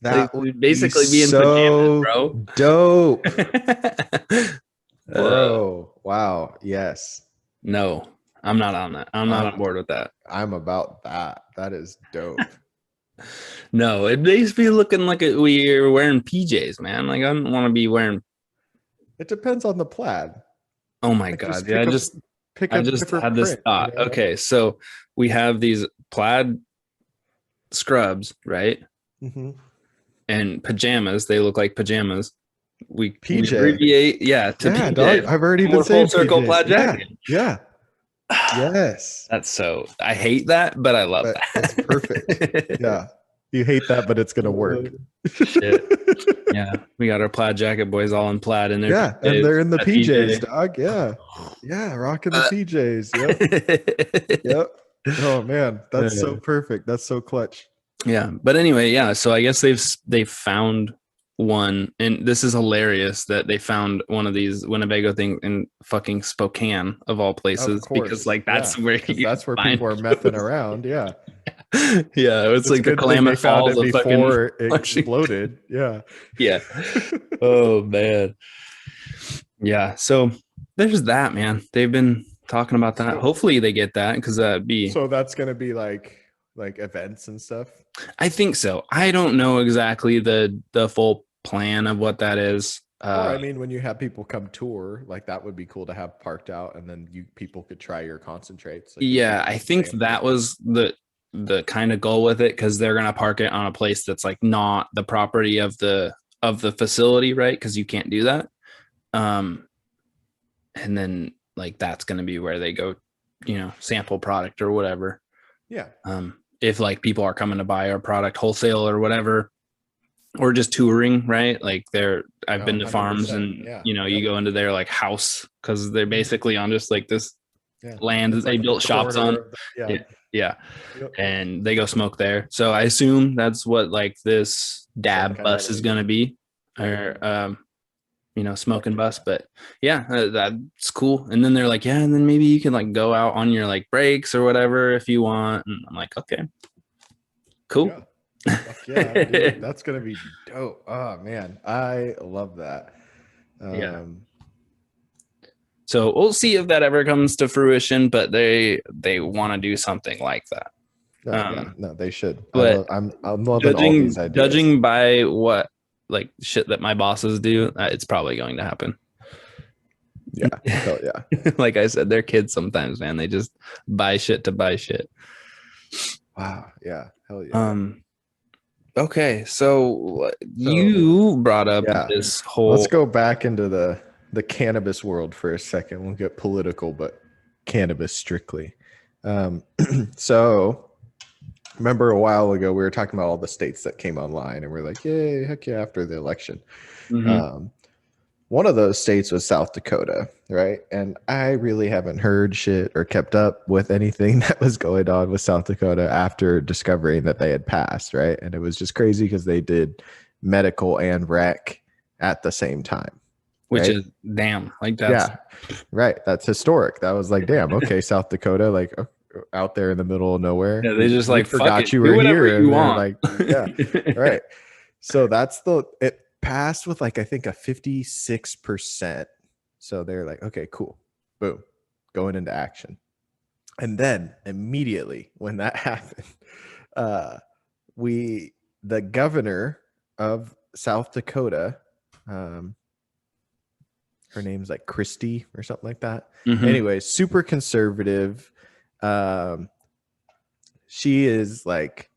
that would basically be in pajamas, bro. Dope. Bro, wow. Yes. No, I'm not on that. I'm not on board with that. I'm about that. That is dope. No, it needs to be looking like we're wearing PJs, man. Like, I don't want to be wearing. It depends on the plaid. Oh my God. Yeah, I just had this thought. You know? Okay, so we have these plaid scrubs, right? Mm-hmm. And pajamas. They look like pajamas. We abbreviate, to PJ. Dog, I've already been saying full circle plaid jacket. Yeah. Yes. That's so. I hate that, but I love that. It's perfect. Yeah. You hate that, but it's gonna work. Shit. Yeah, we got our plaid jacket boys all in plaid, and and they're in the PJs, dog. Yeah, rocking the PJs. Yep. Yep. Oh man, that's so perfect. That's so clutch. Yeah, but anyway, yeah. So I guess they've found one, and this is hilarious that they found one of these Winnebago things in fucking Spokane of all Of places, because course. like Yeah. that's where Because you that's where find people are messing those. around. Yeah. Yeah, it's It's a like the good thing they Klamath found Falls it of fucking before it Washington. exploded. Yeah. Yeah. Oh man. Yeah. So there's that, man. They've been talking about that. So Hopefully they get that, because that'd be. so that's gonna be like events and stuff. I think so. I don't know exactly the full plan of what that is. Or I mean, when you have people come tour, like that would be cool to have parked out, and then people could try your concentrates. Like they could Yeah, give I you think samples. that was the kind of goal with it, because they're gonna park it on a place that's like not the property of the facility, right? Because you can't do that. Um, and then like that's gonna be where they go, sample product or whatever. Yeah. If like people are coming to buy our product wholesale or whatever, or just touring, right? Like I've Oh, been to farms 100%. and Yeah. you Yep. go into their like house, because they're Mhm. basically on just like this Yeah. land that It's they like the built shops on. corner of the, yeah. Yeah. Yeah. Yep. And they go smoke there. So I assume that's what like this Some dab kind of bus is like, going to be, yep. or smoking bus. But yeah, that's cool. And then they're like, yeah, and then maybe you can like go out on your like breaks or whatever if you want. And I'm like, okay, cool. Yeah. Fuck yeah, dude. That's gonna be dope. Oh man, I love that. Yeah. Um, So we'll see if that ever comes to fruition, but they want to do something like that. no, yeah, no, they should. But I'm loving all judging these ideas. judging by what like shit that my bosses do, it's probably going to happen. Yeah, hell yeah. Like I said, they're kids sometimes, man. They just buy shit to buy shit. Wow, yeah, hell yeah. Um. Okay, so So you brought up yeah, this let's whole. go back into the cannabis world for a second. We'll get political, but cannabis strictly. So remember a while ago we were talking about all the states that came online, and we're like, yay, heck yeah, after the election. Mhm. Um, One of those states was South Dakota, right? And I really haven't heard shit or kept up with anything that was going on with South Dakota after discovering that they had passed, right? And it was just crazy because they did medical and rec at the same time, Which right? is damn, like that's. Yeah, right. That's historic. That was like, damn, okay, South Dakota, like out there in the middle of nowhere. Yeah, they We just we like fuck it, forgot you do were whatever here, you and they're want. like, yeah, right. So that's it passed with like I think a 56%. So they're like, okay, cool. Boom. Going into action. And then immediately when that happened, uh we the governor of South Dakota, um her name's like Christie or something like that. Mhm. Anyway, super conservative. Um she is like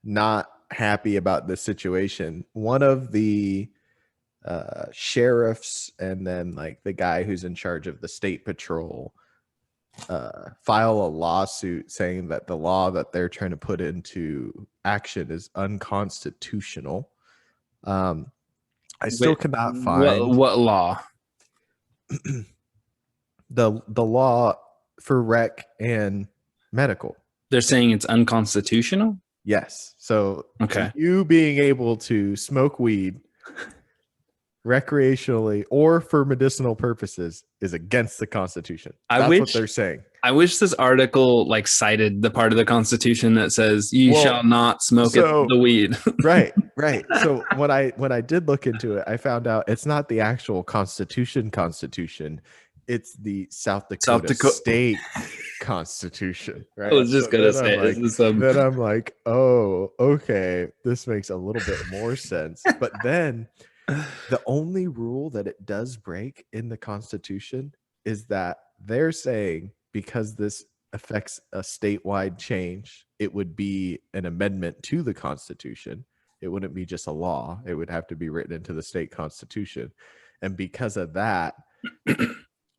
not happy about this situation. One of the sheriffs and then like the guy who's in charge of the state patrol file a lawsuit saying that the law that they're trying to put into action is unconstitutional. I still Wait, cannot what find what law? the law for rec and medical. They're saying it's unconstitutional? Yes. So Okay. you being able to smoke weed recreationally or for medicinal purposes is against the Constitution. I That's what wish they're saying. I wish this article like cited the part of the Constitution that says you shall Well, not smoke so the weed. right, right. So when I did look into it, I found out it's not the actual Constitution. It's the South South Dakota Dakota. State Constitution, I right? was just So gonna say this is some. then I'm like, oh, okay, this makes a little bit more sense. But then the only rule that it does break in the Constitution is that they're saying because this affects a statewide change, it would be an amendment to the Constitution. It wouldn't be just a law, it would have to be written into the state constitution. And because of that,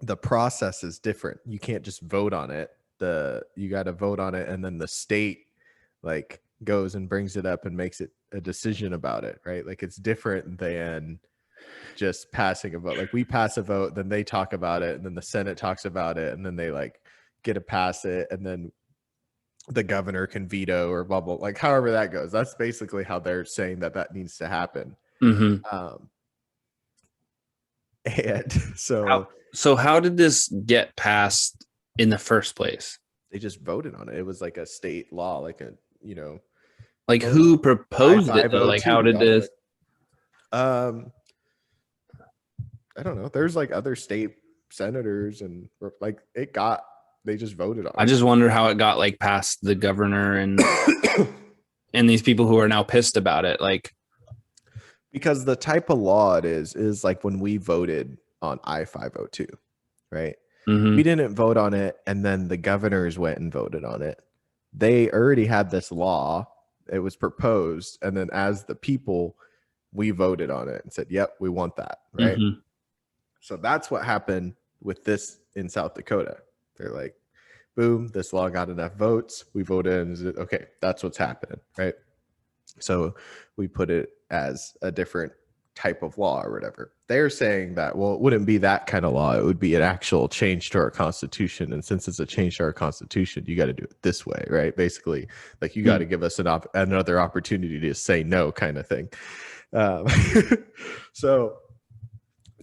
the process is different. You can't just vote on it. You got to vote on it, and then the state like goes and brings it up and makes it a decision about it, right? Like it's different than just passing a vote. Like we pass a vote, then they talk about it, and then the Senate talks about it, and then they like get to pass it, and then the governor can veto or blah blah, like however that goes. That's basically how they're saying that needs to happen. Mm-hmm. And How, so so how did this get passed in the first place? they just voted on it. It was like a state law, like a Like vote who on I proposed it though? Like how 502 did got this? it. Um, I don't know. There's like other state senators and like they just voted I on just wonder how it got like past the governor it. and these people who are now pissed about it. Like, Because the type of law it is like when we voted on I-502, right? mm-hmm, We didn't vote on it, and then the governors went and voted on it. They already had this law. It was proposed, and then as the people, we voted on it and said, yep, we want that, right? mm-hmm. So that's what happened with this in South Dakota. They're like, boom, this law got enough votes. We voted and said, okay, that's what's happening, right? So we put it as a different type of law or whatever. They're saying that, well, it wouldn't be that kind of law. It would be an actual change to our constitution. And since it's a change to our constitution, you got to do it this way, right? Basically, like you got to give us another opportunity to say no kind of thing. Um, so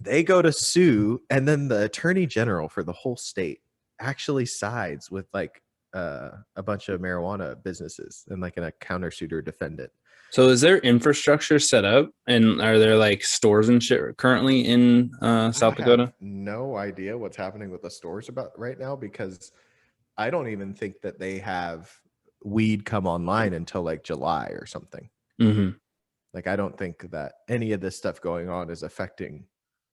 they go to sue, and then the attorney general for the whole state actually sides with like a bunch of marijuana businesses and like in a countersuit or defendant. So is there infrastructure set up and are there like stores and shit currently in I South have Dakota? no idea what's happening with the stores about right now, because I don't even think that they have weed come online until like July or something. Mm-hmm. Like I don't think that any of this stuff going on is affecting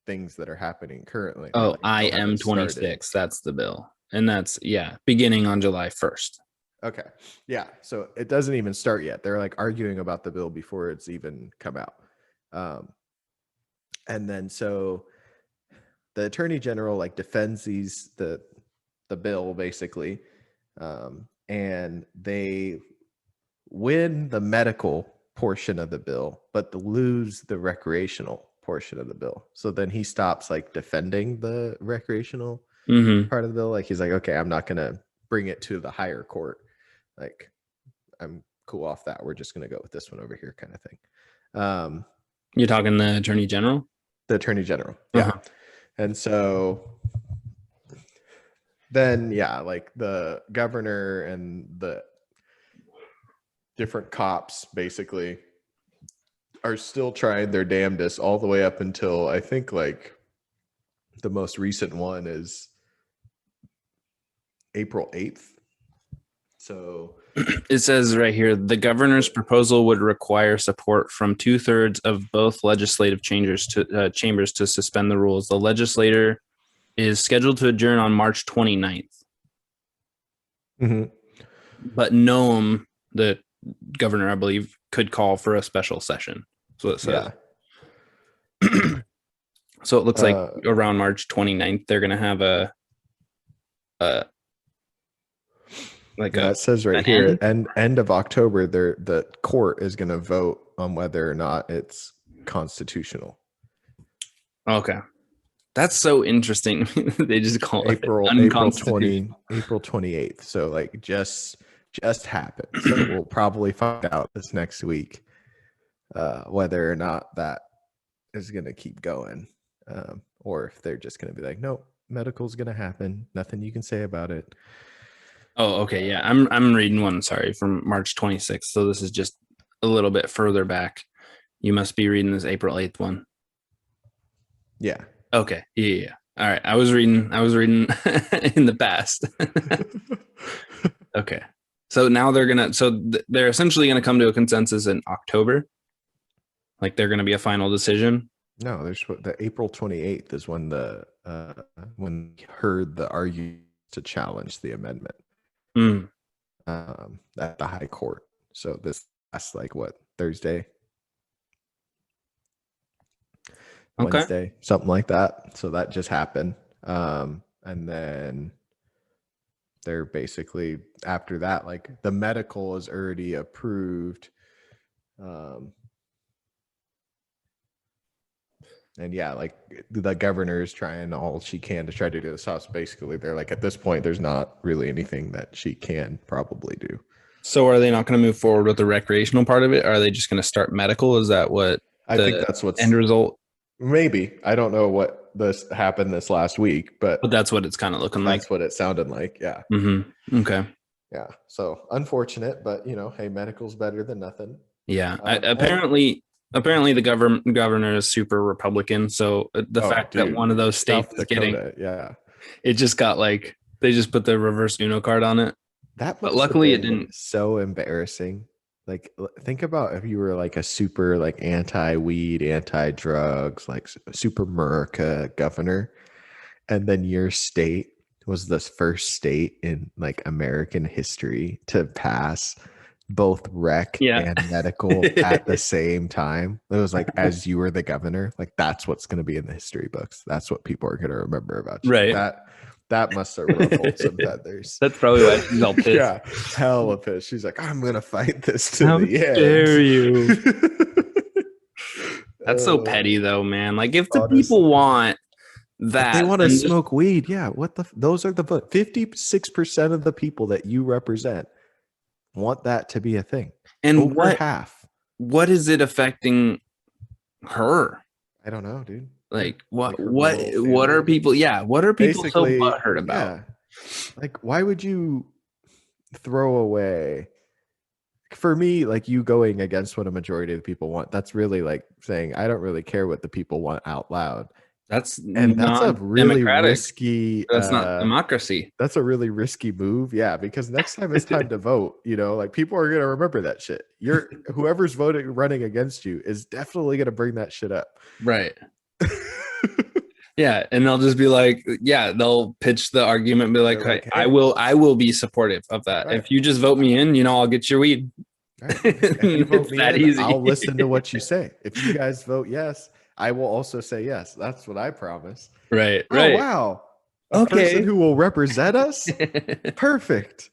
things that are happening currently, or Oh, like still IM haven't started. 26. That's the bill. And that's, yeah, beginning on July 1st. Okay. Yeah. So it doesn't even start yet. They're like arguing about the bill before it's even come out. Um, and then so the attorney general like defends the bill basically, and they win the medical portion of the bill, but lose the recreational portion of the bill. So then he stops like defending the recreational Mm-hmm. part of the bill. Like he's like, okay, I'm not gonna bring it to the higher court. Like I'm cool off that. We're just gonna go with this one over here, kind of thing. You're talking the attorney general? The attorney general, yeah. Uh-huh. And so then, yeah, like the governor and the different cops basically are still trying their damnedest all the way up until I think like the most recent one is April 8th. So It says right here the governor's proposal would require support from 2/3 of both legislative chambers to suspend the rules. The legislature is scheduled to adjourn on March 29th. But Noam, the governor, I believe, could call for a special session. That's what it says. yeah. So it looks like around March 29th, they're going to have it says right here, end of October, the court is going to vote on whether or not it's constitutional. Okay. That's so interesting. They just call April it unconstitutional. April 28th. So like just happened. So we'll probably find out this next week whether or not that is going to keep going, or if they're just going to be like, nope, medical's going to happen. Nothing you can say about it. Oh, okay. Yeah. I'm reading one, sorry, from March 26th. So this is just a little bit further back. You must be reading this April 8th one. Yeah. Okay. Yeah. All right. I was reading in the past. Okay. So now they're essentially going to come to a consensus in October. Like they're going to be a final decision. No, there's the April 28th is when when heard the argument to challenge the amendment at the high court. So that's like what, Thursday, Okay. Wednesday, something like that. So that just happened. And then they're basically after that, like the medical is already approved. And yeah, like the governor is trying all she can to try to do this house. Basically, they're like, at this point, there's not really anything that she can probably do. So are they not going to move forward with the recreational part of it? Or are they just going to start medical? Is that what I think the that's what's end result? maybe. I don't know what this happened this last week, But but that's what it's kind of looking like. that's what it sounded like. Yeah. Okay. Yeah. So unfortunate, but hey, medical's better than nothing. Yeah. And Apparently the governor is super Republican. So the oh, fact that dude, one of those states South is getting Dakota. Yeah. it just got like they just put the reverse Uno card on it. That But must have luckily it been didn't. so embarrassing. Like, think about if you were like a super like anti-weed, anti-drugs, like super America governor, and then your state was the first state in like American history to pass both rec Yeah. and medical at the same time. It was like as you were the governor, like that's what's going to be in the history books. That's what people are going to remember about you. Right. That must have ruffled some feathers. That's probably why she's all pissed. Yeah, hella pissed. She's like, I'm gonna fight this to How the end. dare you? That's so petty though, man. Like if the Honestly. people want that, If they want to then just- smoke weed, yeah. Those are the 56% of the people that you represent want that to be a thing. and Over half. what is it affecting her? I don't know, dude. Like Like her what little are family. people what are people so Basically, butthurt about? Yeah. Like, why would you throw away? For me, like you going against what a majority of the people want, that's really like saying, I don't really care what the people want out loud. That's And that's a really democratic. risky That's not democracy. that's a really risky move. Yeah, because next time it's time to vote, like people are gonna remember that shit. Whoever's running against you is definitely gonna bring that shit up. Right. Yeah, and they'll just be like, yeah, they'll pitch the argument and be like, They're like, hey, hey. I will be supportive of that. Right. If you just vote me in, I'll get your weed. Right. If you vote me that in, easy. I'll listen to what you say. If you guys vote yes, I will also say yes. That's what I promise. Right. Oh, Right. wow. A person who will represent us? Perfect.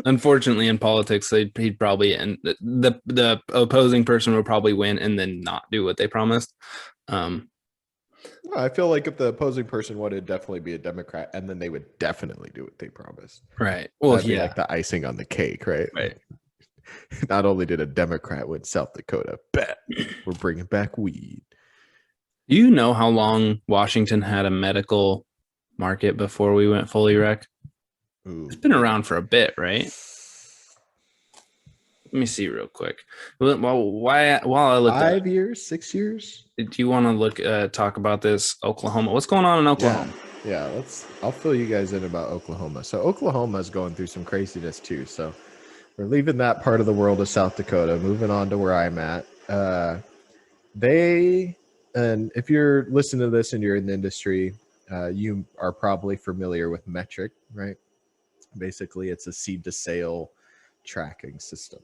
Unfortunately, in politics, he'd probably and the opposing person would probably win and then not do what they promised. I feel like if the opposing person would, it'd definitely be a Democrat, and then they would definitely do what they promised. Right. Well, that'd be like the icing on the cake, right? Right. Not only did a Democrat win South Dakota, bet we're bringing back weed. Do you know how long Washington had a medical market before we went fully rec? Ooh. It's been around for a bit, right? Let me see real quick. Well, while I look 5 years, 6 years. do you want to talk about this Oklahoma? What's going on in Oklahoma? Yeah. I'll fill you guys in about Oklahoma. So Oklahoma is going through some craziness too. So we're leaving that part of the world of South Dakota, moving on to where I'm at. And if you're listening to this and you're in the industry, you are probably familiar with Metric, right? Basically, it's a seed to sale tracking system.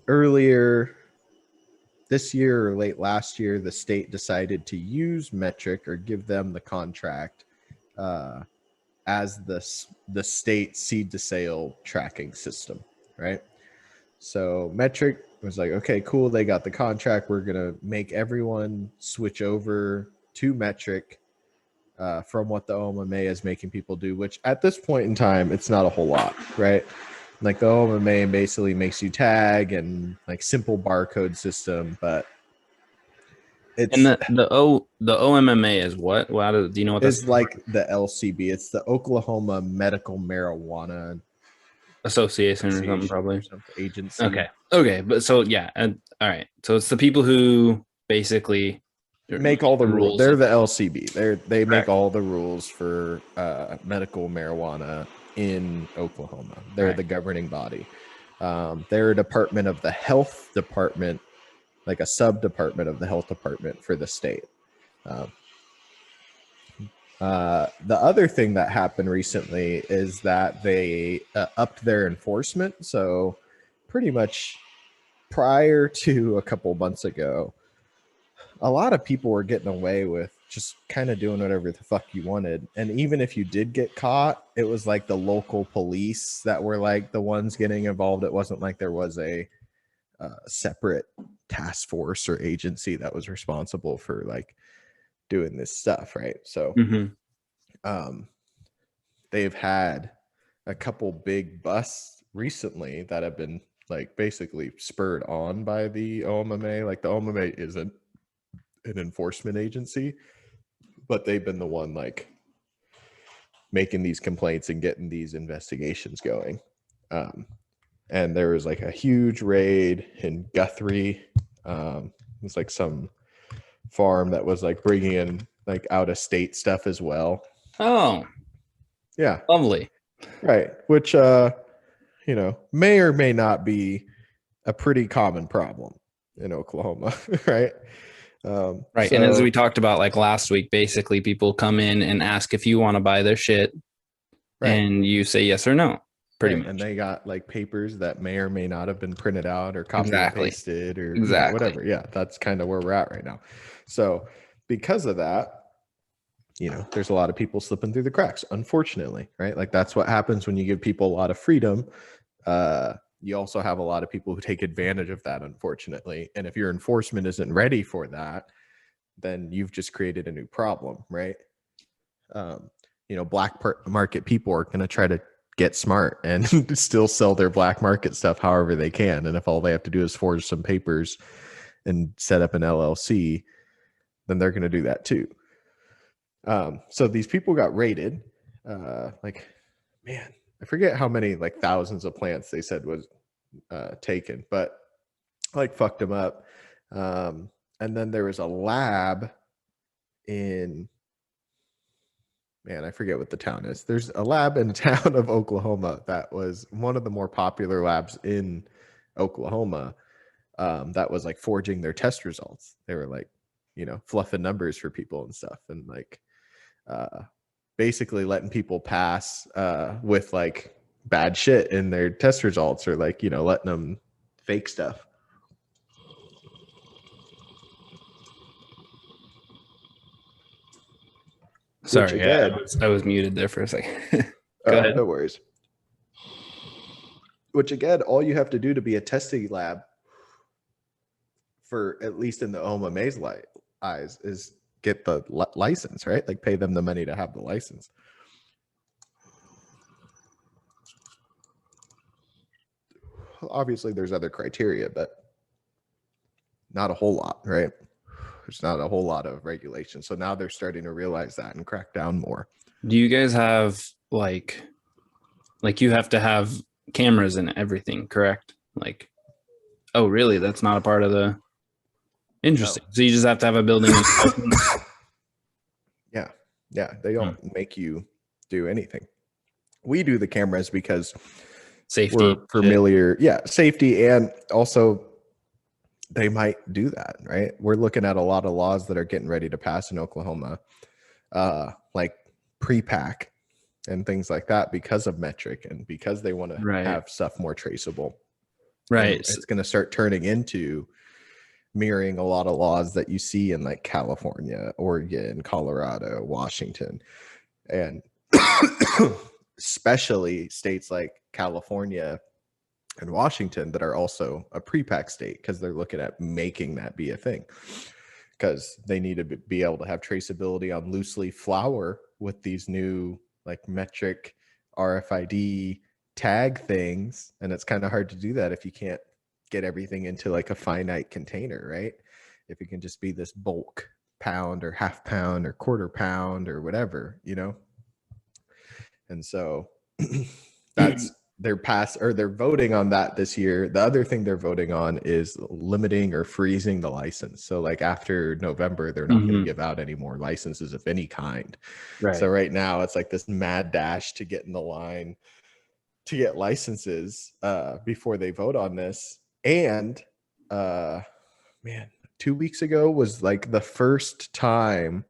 Earlier this year or late last year, the state decided to use Metric or give them the contract as the state seed to sale tracking system, right? So Metric was like, okay, cool. They got the contract. We're going to make everyone switch over to Metric from what the OMMA is making people do, which at this point in time, it's not a whole lot, right? Like the OMMA basically makes you tag and like simple barcode system, but it's and the OMMA is what? Do you know what that's like the LCB? It's the Oklahoma Medical Marijuana Association or something, probably agency. Okay, but so yeah, all right. So it's the people who basically make all the rules. They're the LCB. They make all the rules for medical marijuana in Oklahoma. They're the governing body. They're a department of the health department, like a sub department of the health department for the state. The other thing that happened recently is that they upped their enforcement. So pretty much prior to a couple months ago, a lot of people were getting away with just kind of doing whatever the fuck you wanted. And even if you did get caught, it was like the local police that were like the ones getting involved. It wasn't like there was a separate task force or agency that was responsible for like doing this stuff, right? So they've had a couple big busts recently that have been like basically spurred on by the OMMA. Like the OMMA isn't an enforcement agency, but they've been the one like making these complaints and getting these investigations going. And there was like a huge raid in Guthrie. It's like some farm that was like bringing in like out of state stuff as well. Oh, yeah, lovely. Right, which may or may not be a pretty common problem in Oklahoma, right? Right. And as we talked about like last week, basically people come in and ask if you want to buy their shit, right, and you say yes or no, pretty much. And they got like papers that may or may not have been printed out or copied and pasted or whatever. Yeah, that's kind of where we're at right now. So because of that, there's a lot of people slipping through the cracks, unfortunately, right? Like that's what happens when you give people a lot of freedom. You also have a lot of people who take advantage of that, unfortunately. And if your enforcement isn't ready for that, then you've just created a new problem, right? Black market people are going to try to get smart and still sell their black market stuff however they can. And if all they have to do is forge some papers and set up an LLC, then they're going to do that too. So these people got raided. I forget how many like thousands of plants they said was taken, but like fucked them up. And then there was a lab in, I forget what the town is. There's a lab in the town of Oklahoma that was one of the more popular labs in Oklahoma. That was like forging their test results. They were like, fluffing numbers for people and stuff. And like, basically letting people pass with like bad shit in their test results, or like letting them fake stuff. Sorry, again, I was muted there for a second. Go ahead. No worries. Which again, all you have to do to be a testing lab, for at least in the OMMA's eyes, is get the license, right? Like pay them the money to have the license. Obviously there's other criteria, but not a whole lot, right? There's not a whole lot of regulation. So now they're starting to realize that and crack down more. Do you guys have like you have to have cameras and everything, correct? Like, oh really? That's not a part of the... Interesting. No. So you just have to have a building. Yeah. They don't make you do anything. We do the cameras because safety, we're familiar. Yeah, safety, and also they might do that, right? We're looking at a lot of laws that are getting ready to pass in Oklahoma, like pre-pack and things like that, because of metric and because they want to have stuff more traceable. Right. And it's going to start turning into mirroring a lot of laws that you see in like California, Oregon, Colorado, Washington, and especially states like California and Washington that are also a pre-pack state, because they're looking at making that be a thing, because they need to be able to have traceability on loose leaf flower with these new like metric RFID tag things. And it's kind of hard to do that if you can't get everything into like a finite container, right? If it can just be this bulk pound or half pound or quarter pound or whatever, And so that's they're voting on that this year. The other thing they're voting on is limiting or freezing the license. So like after November, they're not going to give out any more licenses of any kind. Right. So right now it's like this mad dash to get in the line to get licenses before they vote on this. And 2 weeks ago was like the first time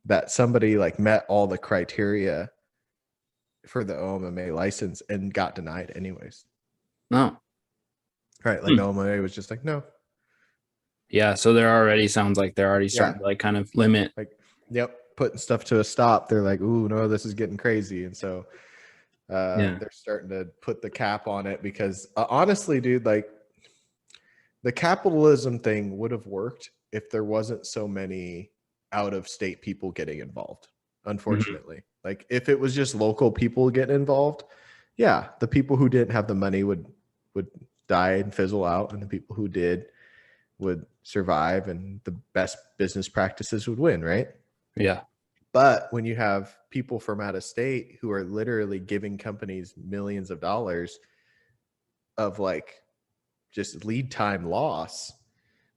that somebody like met all the criteria for the OMMA license and got denied anyways. No. Right. Like the OMMA was just like, no. Yeah. So they're already starting to like kind of limit. Like, putting stuff to a stop. They're like, ooh, no, this is getting crazy. And so they're starting to put the cap on it because honestly, dude, like the capitalism thing would have worked if there wasn't so many out of state people getting involved, Mhm. unfortunately. Like if it was just local people getting involved, yeah, the people who didn't have the money would die and fizzle out, and the people who did would survive, and the best business practices would win, right? Yeah. But when you have people from out of state who are literally giving companies millions of dollars of like just lead time loss,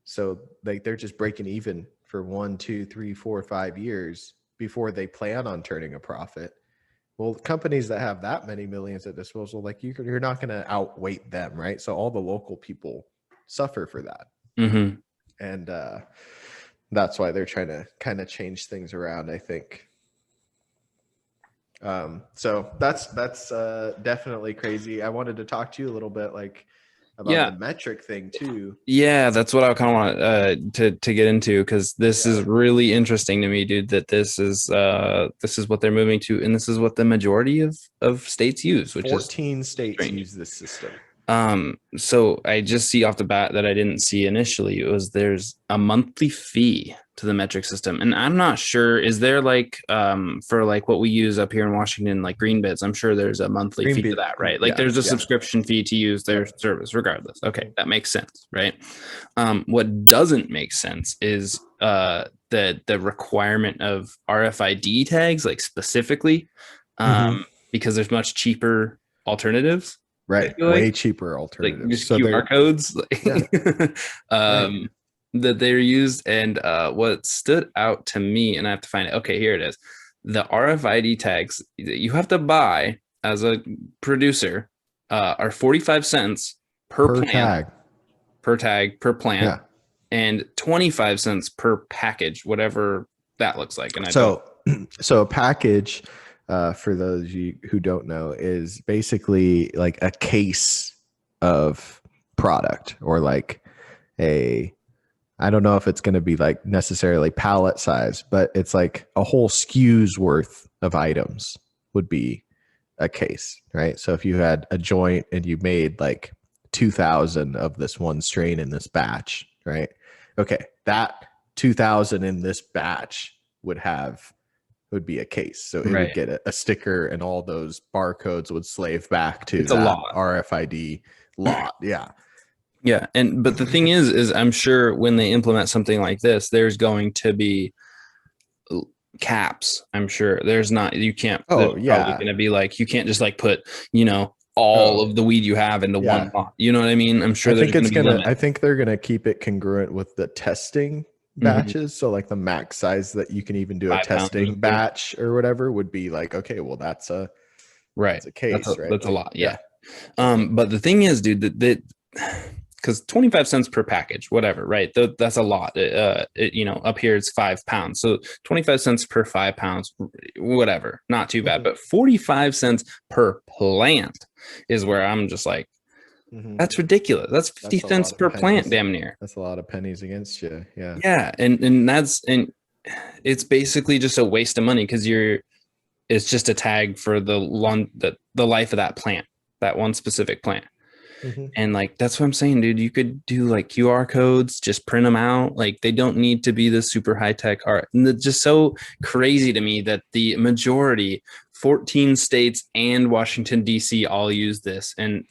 so like they're just breaking even for 1, 2, 3, 4, 5 years before they plan on turning a profit. Well, companies that have that many millions at disposal, like you're not going to outweight them, right? So all the local people suffer for that, Hmm. and that's why they're trying to kind of change things around, I think. So that's definitely crazy. I wanted to talk to you a little bit like about the Yeah. metric thing too. Yeah, that's what I kind of want to get into, because this Yeah. is really interesting to me, dude. That this is what they're moving to, and this is what the majority of states use, which is 14 states strange. use this system. So I just see off the bat that I didn't see initially. It was there's a monthly fee to the metric system, and I'm not sure. Is there like for like what we use up here in Washington, like green bits? I'm sure there's a monthly Green fee to bean. that, right? Like Yeah. there's a Yeah. subscription fee to use their Yep. service, regardless. Okay, that makes sense, right? What doesn't make sense is the requirement of RFID tags, like specifically, Mm-hmm. because there's much cheaper alternatives. I Right. feel Way like cheaper alternatives. just So QR they're, codes yeah. Right. that they're used. And what stood out to me, and I have to find it. Okay, here it is. The RFID tags that you have to buy as a producer are 45 cents per Per plant, tag. per tag, per plant, Yeah. and 25 cents per package, whatever that looks like. And I don't. So, so a package, for those of you who don't know, is basically like a case of product, or like a, I don't know if it's going to be like necessarily pallet size, but it's like a whole SKU's worth of items would be a case, right? So if you had a joint and you made like 2,000 of this one strain in this batch, right? Okay, that 2,000 in this batch would be a case. So it would Right. get a sticker, and all those barcodes would slave back to It's a that lot. RFID lot. Yeah. Yeah, and but the thing is I'm sure when they implement something like this, there's going to be caps. I'm sure there's not. You can't. There's Oh, probably yeah. going to be like you can't just like put all Oh, of the weed you have into one yeah. pot. You know what I mean? I'm sure there's going to be I limits. think they're gonna keep it congruent with the testing Mm-hmm. batches. So like the max size that you can even do a 5 pounds or testing something. batch or whatever would be like, okay, well Right. that's a case, right? That's a Like, lot. Yeah. yeah. So But the thing is, dude, that because 25 cents per package, whatever, right? That's a lot. Up here it's 5 pounds. So 25 cents per 5 pounds, whatever, not too bad. mhm, But 45 cents per plant is where I'm just like, mhm. that's ridiculous. That's 50 That's a cents lot of per plant, pennies. damn near. That's a lot of pennies against you. Yeah. Yeah. And it's basically just a waste of money because it's just a tag for the life of that plant, that one specific plant. Mhm. And like that's what I'm saying, dude. You could do like QR codes, just print them out. Like they don't need to be the super high tech art. And it's just so crazy to me that the majority, 14 states and Washington D.C. all use this. And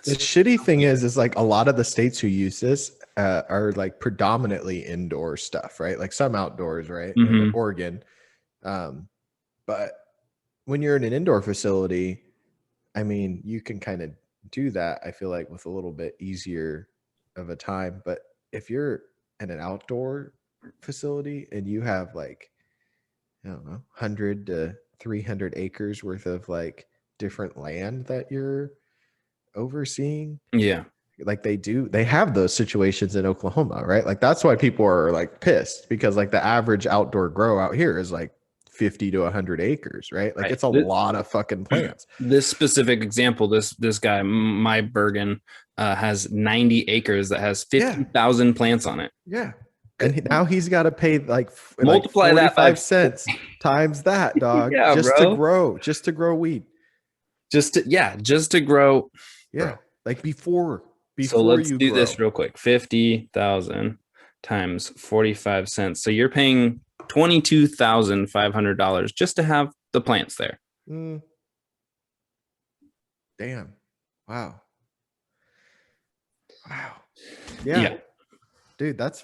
The it's shitty thing is like a lot of the states who use this are like predominantly indoor stuff, right? Like some outdoors, right? Like mm-hmm. Oregon. Um, but when you're in an indoor facility, I mean, you can kind of do that, I feel like, with a little bit easier of a time. But if you're in an outdoor facility and you have like, I don't know, 100 to 300 acres worth of like different land that you're overseeing, Yeah, like they have those situations in Oklahoma, right? Like that's why people are like pissed, because like the average outdoor grow out here is like 50 to 100 acres, right? Like right. it's a lot of fucking plants. This specific example, this guy, my Bergen, has 90 acres that has Yeah. 50,000 plants on it. Yeah. And now he's got to pay like Multiply that by 45 cents times that, dog, yeah, bro. just to grow weed. Just to grow, Yeah. bro. Like before So before let's you do this grow. real quick. 50,000 times 45 cents. So you're paying $22,500 just to have the plants there. Mm, damn. Wow. Wow. Yeah. Yeah. Dude, that's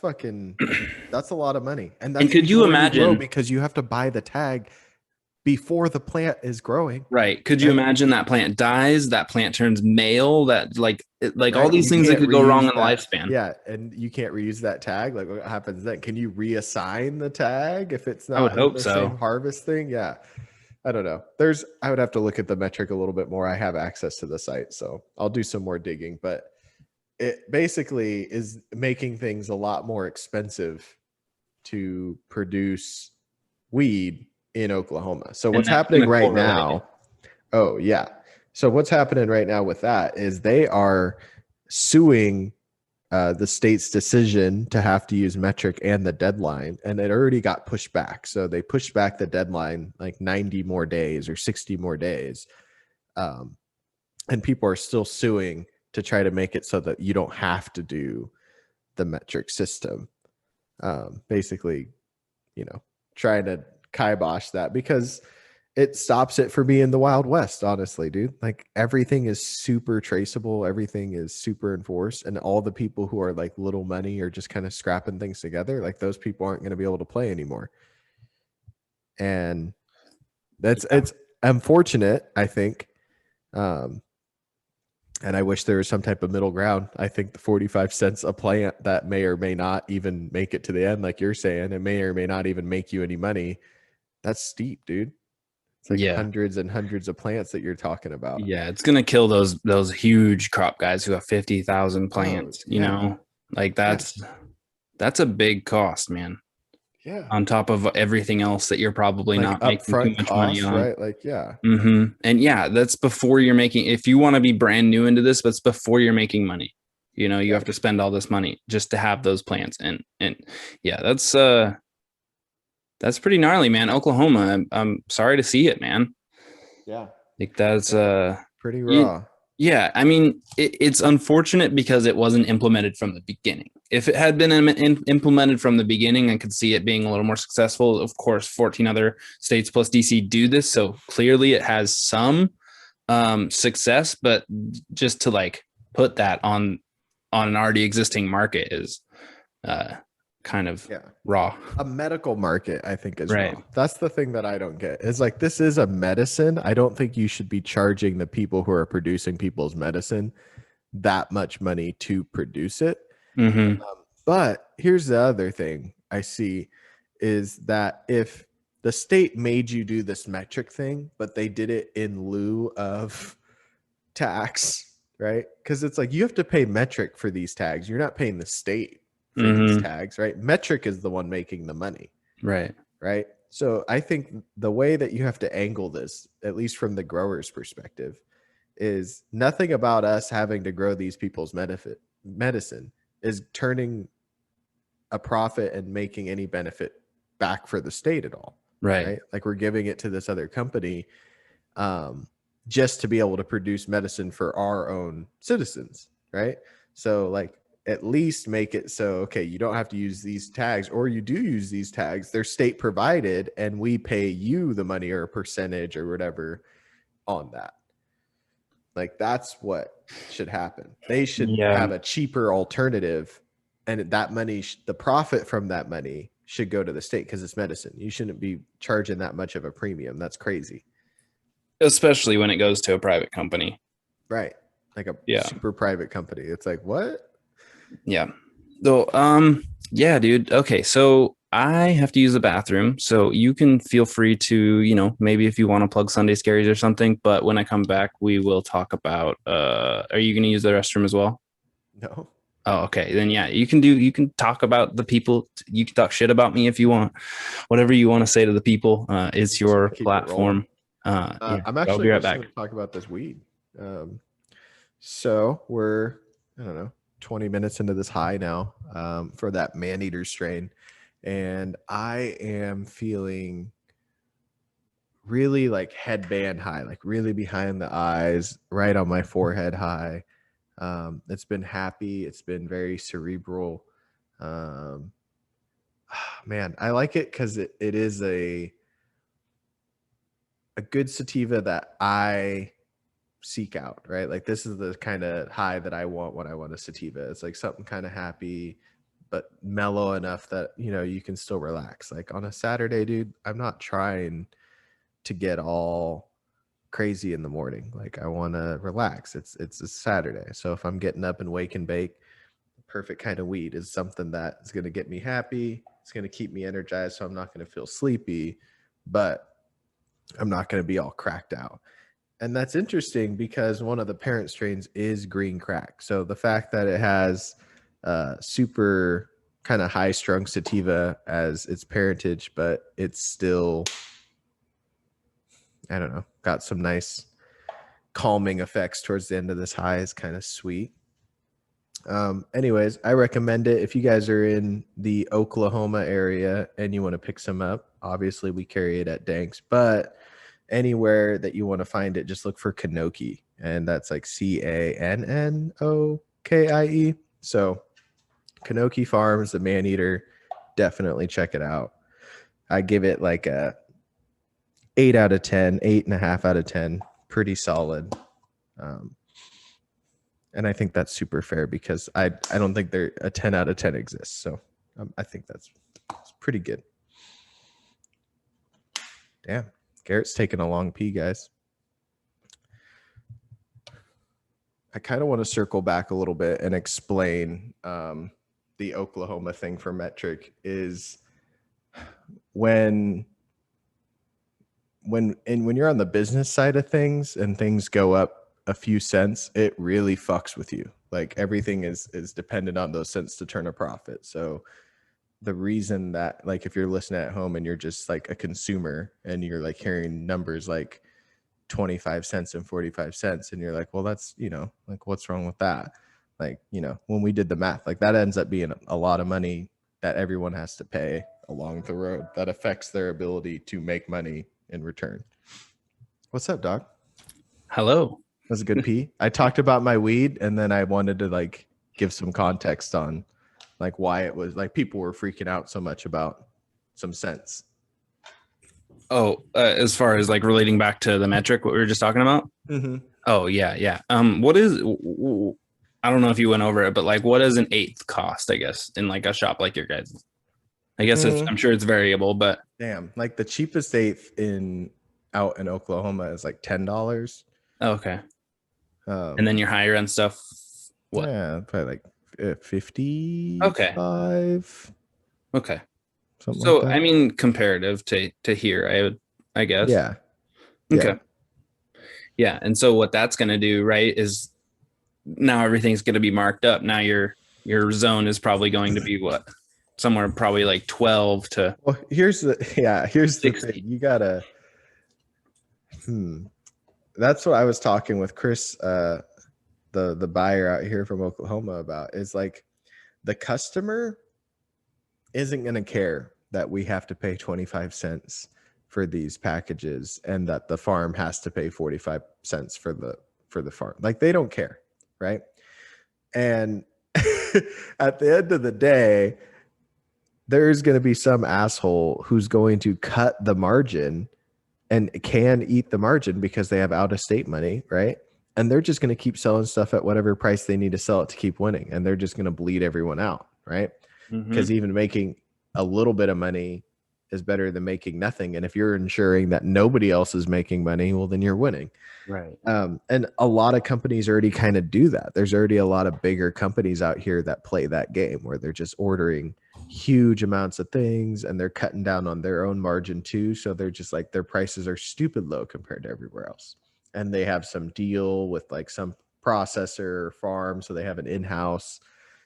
that's a lot of money. And And that's could you before you grow imagine, because you have to buy the tag before the plant is growing. right? Could you And imagine that plant dies, that plant turns male, that like all right, these you things that can't could go wrong reuse in the that. lifespan? Yeah, and you can't reuse that tag. Like what happens then? Can you reassign the tag if it's I would not in hope the same so. harvest thing? Yeah. I don't know. I would have to look at the metric a little bit more. I have access to the site, so I'll do some more digging, but it basically is making things a lot more expensive to produce weed in Oklahoma. So And what's that's happening going to right correlate. now? Oh, yeah. So what's happening right now with that is they are suing the state's decision to have to use metric and the deadline, and it already got pushed back. So they pushed back the deadline like 90 more days or 60 more days. Um, and people are still suing to try to make it so that you don't have to do the metric system. Basically, trying to kibosh that because it stops it for being the Wild West, honestly, dude. Like everything is super traceable, everything is super enforced, and all the people who are like little money or just kind of scrapping things together, like those people aren't going to be able to play anymore. And Yeah. it's unfortunate, I think. Um, and I wish there was some type of middle ground. I think the 45 cents a plant that may or may not even make it to the end, like you're saying, it may or may not even make you any money. That's steep, dude. It's like Yeah. hundreds and hundreds of plants that you're talking about. Yeah, it's gonna kill those huge crop guys who have 50,000 Oh, plants, yeah. Like Yeah. that's a big cost, man. Yeah. On top of everything else that you're probably Like not making too upfront much money costs, on. right? Like, yeah. And yeah, that's before you're making, if you want to be brand new into this, that's before you're making money. You Yeah. have to spend all this money just to have those plants. And yeah, that's pretty gnarly, man. Oklahoma, I'm sorry to see it, man. Yeah. Like that's Yeah. Pretty you, raw. yeah. I mean, it's unfortunate because it wasn't implemented from the beginning. If it had been implemented from the beginning, I could see it being a little more successful. Of course, 14 other states plus DC do this, so clearly it has some success. But just to like put that on an already existing market is uh, kind of Yeah. raw, A medical market, I think, is right? wrong. That's the thing that I don't get. Is like this is a medicine. I don't think you should be charging the people who are producing people's medicine that much money to produce it. Mm-hmm. But here's the other thing I see is that if the state made you do this metric thing, but they did it in lieu of tax, right? Because it's like you have to pay metric for these tags. You're not paying the state for these Mm-hmm. tags, right? Metric is the one making the money, Right. right? So I think the way that you have to angle this, at least from the grower's perspective, is nothing about us having to grow these people's medicine is turning a profit and making any benefit back for the state at all, Right. right? Like we're giving it to this other company um, just to be able to produce medicine for our own citizens, right? So like at least make it so okay, you don't have to use these tags, or you do use these tags, they're state provided, and we pay you the money or a percentage or whatever on that. Like that's what should happen. They should Yeah. have a cheaper alternative, and that money, the profit from that money, should go to the state because it's medicine. You shouldn't be charging that much of a premium. That's crazy, Especially when it goes to a private company. right? Like a Yeah. super private company. It's like what? Yeah. So, yeah, dude. Okay. So I have to use the bathroom. So you can feel free to, maybe if you want to plug Sunday Scaries or something. But when I come back, we will talk about, are you going to use the restroom as well? No. Oh, okay. Then yeah, you can talk about the people. You can talk shit about me if you want. Whatever you want to say to the people, is Just want your to keep it rolling. platform. Yeah. I'm I'll actually be right just back. going to talk about this weed. So we're, I don't know, 20 minutes into this high now for that man eater strain. And I am feeling really like headband high, like really behind the eyes, right on my forehead high. It's been happy. It's been very cerebral. Man, I like it because it is a good sativa that I seek out, right? Like this is the kind of high that I want when I want a sativa. It's like something kind of happy, but mellow enough that, you know, you can still relax. Like on a Saturday, dude, I'm not trying to get all crazy in the morning. Like I want to relax. It's a Saturday. So if I'm getting up and wake and bake, perfect kind of weed is something that is going to get me happy. It's going to keep me energized. So I'm not going to feel sleepy, but I'm not going to be all cracked out. And that's interesting because one of the parent strains is green crack. So the fact that it has super kind of high strung sativa as its parentage, but it's still, I don't know, got some nice calming effects towards the end of this high is kind of sweet. Anyways, I recommend it if you guys are in the Oklahoma area and you want to pick some up. Obviously, we carry it at Danks, but anywhere that you want to find it, just look for Kanoki, and that's like Cannokie. So Kanoki Farms, the man eater, definitely check it out. I give it like a 8 out of 10, 8.5 out of 10, pretty solid. And I think that's super fair because I don't think there a 10 out of 10 exists. So I think that's pretty good. Damn, Garrett's taking a long pee, guys. I kind of want to circle back a little bit and explain the Oklahoma thing for metric is when you're on the business side of things and things go up a few cents, it really fucks with you. Like everything is dependent on those cents to turn a profit. So the reason that, like, if you're listening at home and you're just like a consumer and you're like hearing numbers like 25 cents and 45 cents and you're like, well, that's, you know, like what's wrong with that? Like, you know, when we did the math, like that ends up being a lot of money that everyone has to pay along the road that affects their ability to make money in return. What's up, Doc? Hello. That was a good pee. I talked about my weed and then I wanted to like give some context on like why it was like people were freaking out so much about some cents. Oh, as far as like relating back to the metric, what we were just talking about. Mm-hmm. Oh yeah. What is? I don't know if you went over it, but like, what does an eighth cost? I guess in like a shop like your guys. I guess I'm sure it's variable, but damn, like the cheapest eighth out in Oklahoma is like $10. okay. And then your higher end stuff, what? Yeah, probably like 55. Okay. Something So like that. I mean, comparative to here, I guess. Yeah. Okay. Yeah, and so what that's going to do, right, is now everything's going to be marked up. Now your zone is probably going to be what? Somewhere probably like 12 to. Well, here's the 60. thing. You gotta. That's what I was talking with Chris, the buyer out here from Oklahoma about. Is like the customer isn't going to care that we have to pay 25 cents for these packages and that the farm has to pay 45 cents for the farm. Like they don't care, right? And at the end of the day, there's going to be some asshole who's going to cut the margin and can eat the margin because they have out of state money, right? And they're just going to keep selling stuff at whatever price they need to sell it to keep winning. And they're just going to bleed everyone out, right? Because even making a little bit of money is better than making nothing. And if you're ensuring that nobody else is making money, well, then you're winning. Right. And a lot of companies already kind of do that. There's already a lot of bigger companies out here that play that game where they're just ordering huge amounts of things and they're cutting down on their own margin too. So they're just like, their prices are stupid low compared to everywhere else. And they have some deal with like some processor or farm. So they have an in-house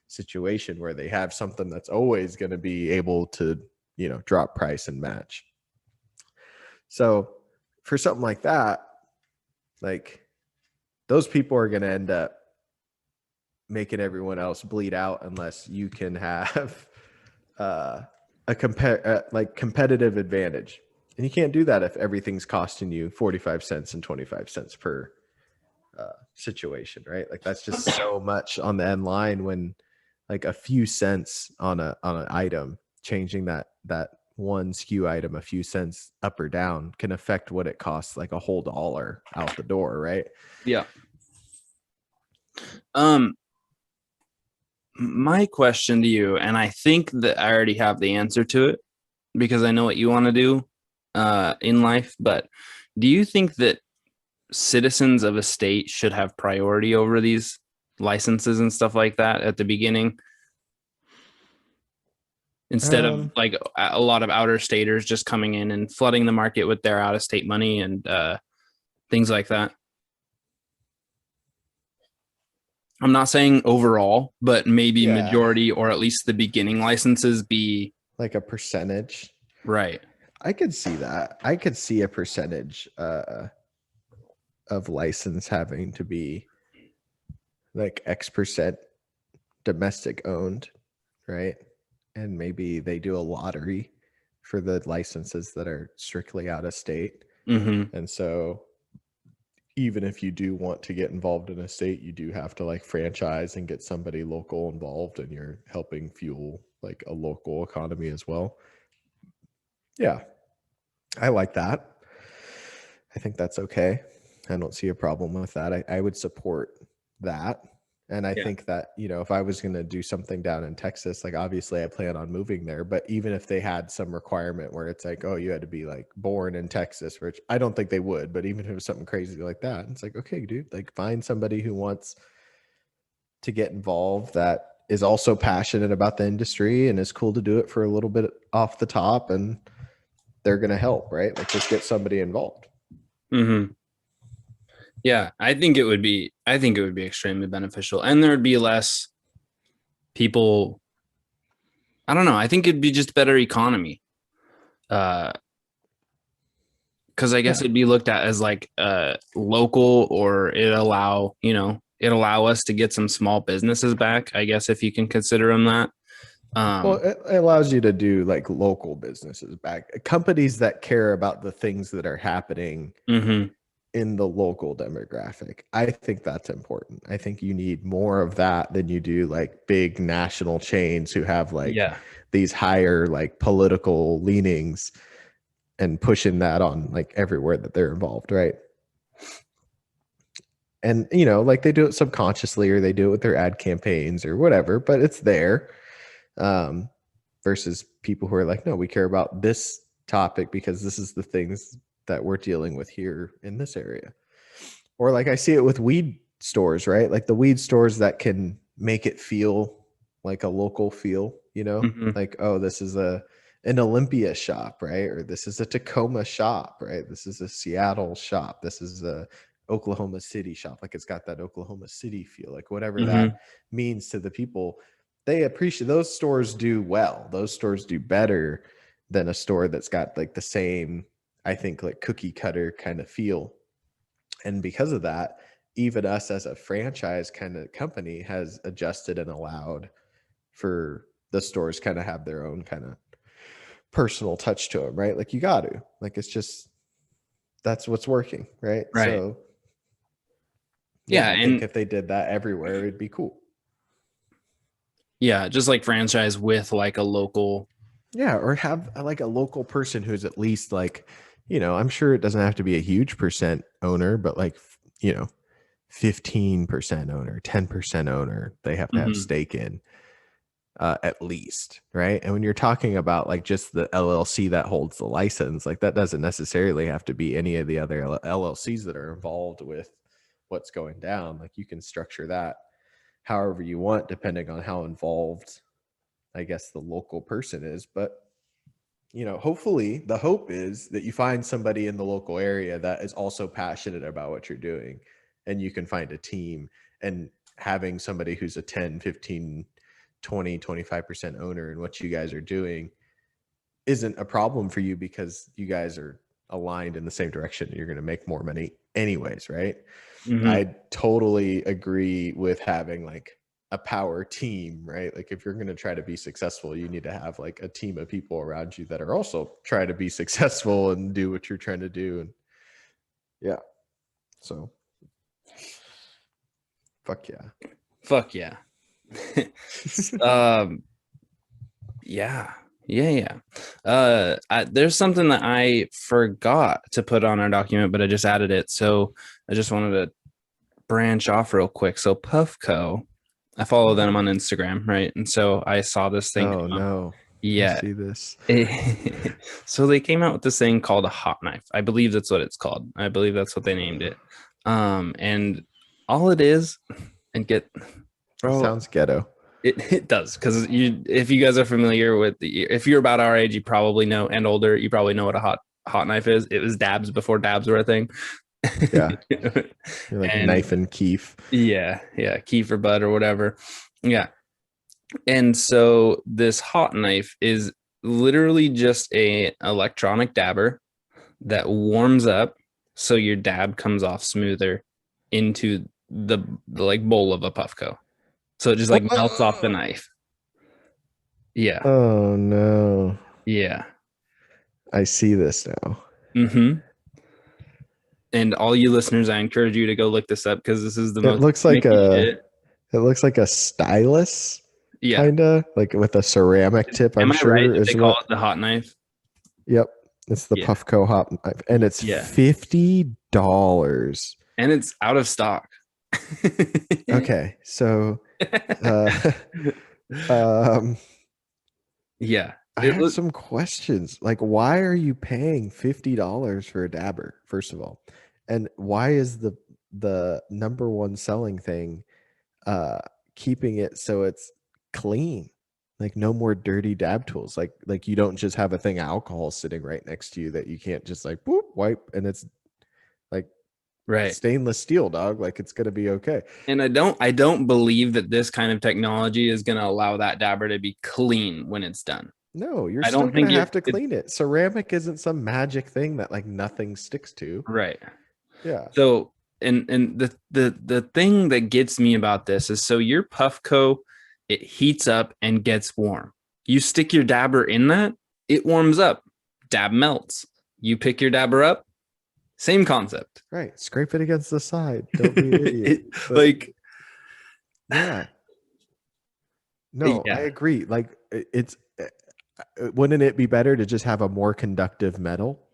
situation where they have something that's always going to be able to, you know, drop price and match. So for something like that, like those people are going to end up making everyone else bleed out unless you can have competitive advantage. And you can't do that if everything's costing you 45 cents and 25 cents per situation, right? Like that's just so much on the end line when like a few cents on an item, changing that one SKU item a few cents up or down can affect what it costs like a whole dollar out the door, right? Yeah. My question to you, and I think that I already have the answer to it because I know what you want to do in life, but do you think that citizens of a state should have priority over these licenses and stuff like that at the beginning instead of like a lot of outer staters just coming in and flooding the market with their out of state money and things like that? I'm not saying overall, but maybe majority or at least the beginning licenses be like a percentage. Right. I could see that. I could see a percentage of license having to be like X% domestic owned, right? And maybe they do a lottery for the licenses that are strictly out of state. Mm-hmm. And so even if you do want to get involved in a state, you do have to like franchise and get somebody local involved, and you're helping fuel like a local economy as well. Yeah, I like that. I think that's okay. I don't see a problem with that. I would support that. And I think that, you know, if I was going to do something down in Texas, like obviously I plan on moving there, but even if they had some requirement where it's like, oh, you had to be like born in Texas, which I don't think they would, but even if it was something crazy like that, it's like, okay, dude, like find somebody who wants to get involved that is also passionate about the industry and is cool to do it for a little bit off the top, and they're going to help, right? Like just get somebody involved. Mm-hmm. Yeah, I think it would be extremely beneficial, and there would be less people. I don't know. I think it'd be just better economy. Because I guess it'd be looked at as like local, or it allow us to get some small businesses back, I guess, if you can consider them that. Well, it allows you to do like local businesses back, companies that care about the things that are happening in the local demographic. I think that's important. I think you need more of that than you do like big national chains who have like these higher like political leanings and pushing that on like everywhere that they're involved, right? And you know, like they do it subconsciously or they do it with their ad campaigns or whatever, but it's there. Versus people who are like, no, we care about this topic because this is the things that we're dealing with here in this area. Or like I see it with weed stores, right? Like the weed stores that can make it feel like a local feel, you know, like, oh, this is an Olympia shop, right? Or this is a Tacoma shop, right? This is a Seattle shop. This is a Oklahoma City shop. Like it's got that Oklahoma City feel, like whatever that means to the people. They appreciate those stores do well. Those stores do better than a store that's got like the same, I think, like cookie cutter kind of feel. And because of that, even us as a franchise kind of company has adjusted and allowed for the stores kind of have their own kind of personal touch to them, right? Like you got to, like, it's just, that's what's working, right? So yeah, I think if they did that everywhere, it'd be cool. Yeah, just like franchise with like a local. Yeah, or have like a local person who's at least like, you know, I'm sure it doesn't have to be a huge percent owner, but like, you know, 15% owner, 10% owner, they have to have stake in at least, right? And when you're talking about like just the LLC that holds the license, like that doesn't necessarily have to be any of the other LLCs that are involved with what's going down. Like you can structure that however you want, depending on how involved, I guess, the local person is. But, you know, hopefully the hope is that you find somebody in the local area that is also passionate about what you're doing, and you can find a team. And having somebody who's a 10, 15, 20, 25% owner in what you guys are doing isn't a problem for you because you guys are aligned in the same direction. You're going to make more money anyways, right? I totally agree with having like a power team, right? Like if you're going to try to be successful, you need to have like a team of people around you that are also trying to be successful and do what you're trying to do. And yeah, so Fuck yeah. Fuck yeah. um, yeah. There's something that I forgot to put on our document, but I just added it. So I just wanted to branch off real quick. So Puffco, I follow them on Instagram, right? And so I saw this thing. Oh no. I Yeah. see this. So they came out with this thing called a hot knife. I believe that's what it's called. I believe that's what they named it. And all it is, and bro, Sounds ghetto. it does, because if you guys are familiar with if you're about our age, you probably know, and older, you probably know what a hot knife is. It was dabs before dabs were a thing. Yeah. You're like knife and keef. Yeah, keef or bud or whatever. Yeah. And so this hot knife is literally just a electronic dabber that warms up so your dab comes off smoother into the like bowl of a Puffco. So it just like melts off the knife. Yeah. Oh no. Yeah. I see this now. Mm-hmm. And all you listeners, I encourage you to go look this up, because this is the It most looks like shit. it looks like a stylus, Yeah. kinda like with a ceramic tip. Am I'm I sure right that is they call it the hot knife? Yep, it's the Yeah. Puffco hot knife, and it's $50. And it's out of stock. Okay, so um, Yeah. I have some questions. Like, why are you paying $50 for a dabber, first of all? And why is the number one selling thing keeping it so it's clean? Like, no more dirty dab tools. Like you don't just have a thing of alcohol sitting right next to you that you can't just like boop, wipe, and it's like right. stainless steel, dog. Like, it's gonna be okay. And I don't believe that this kind of technology is going to allow that dabber to be clean when it's done. No, you're I still don't think gonna have to clean it. Ceramic isn't some magic thing that like nothing sticks to. Right. Yeah. So, and the thing that gets me about this is, so your Puffco, it heats up and gets warm. You stick your dabber in that, it warms up. Dab melts. You pick your dabber up, same concept. Right. Scrape it against the side. Don't be an idiot. Like, yeah. No, yeah. I agree. Like, it's wouldn't it be better to just have a more conductive metal?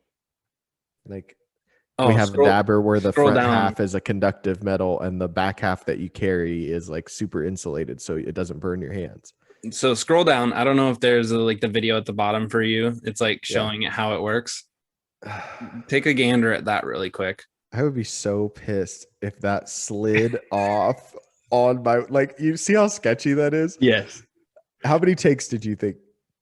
Like, we have a dabber where the front half is a conductive metal and the back half that you carry is like super insulated so it doesn't burn your hands. So scroll down. I don't know if there's like the video at the bottom for you. It's like showing it how it works. Take a gander at that really quick. I would be so pissed if that slid off on my, like, you see how sketchy that is? Yes. How many takes did you think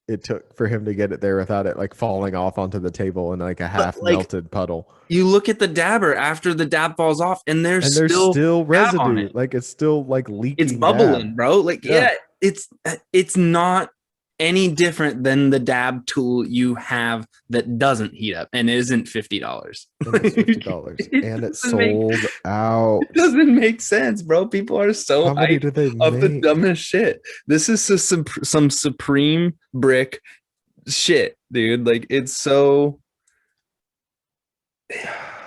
it took for him to get it there without it like falling off onto the table in like a half melted puddle? You look at the dabber after the dab falls off, and there's still residue. Like, it's still like leaking. It's bubbling, bro. Like, yeah, it's not any different than the dab tool you have that doesn't heat up and isn't $50. It's $50 and it's sold out. It doesn't make sense, bro. People are so How many do they of the make? dumbest shit. This is some supreme brick shit, dude. Like, it's so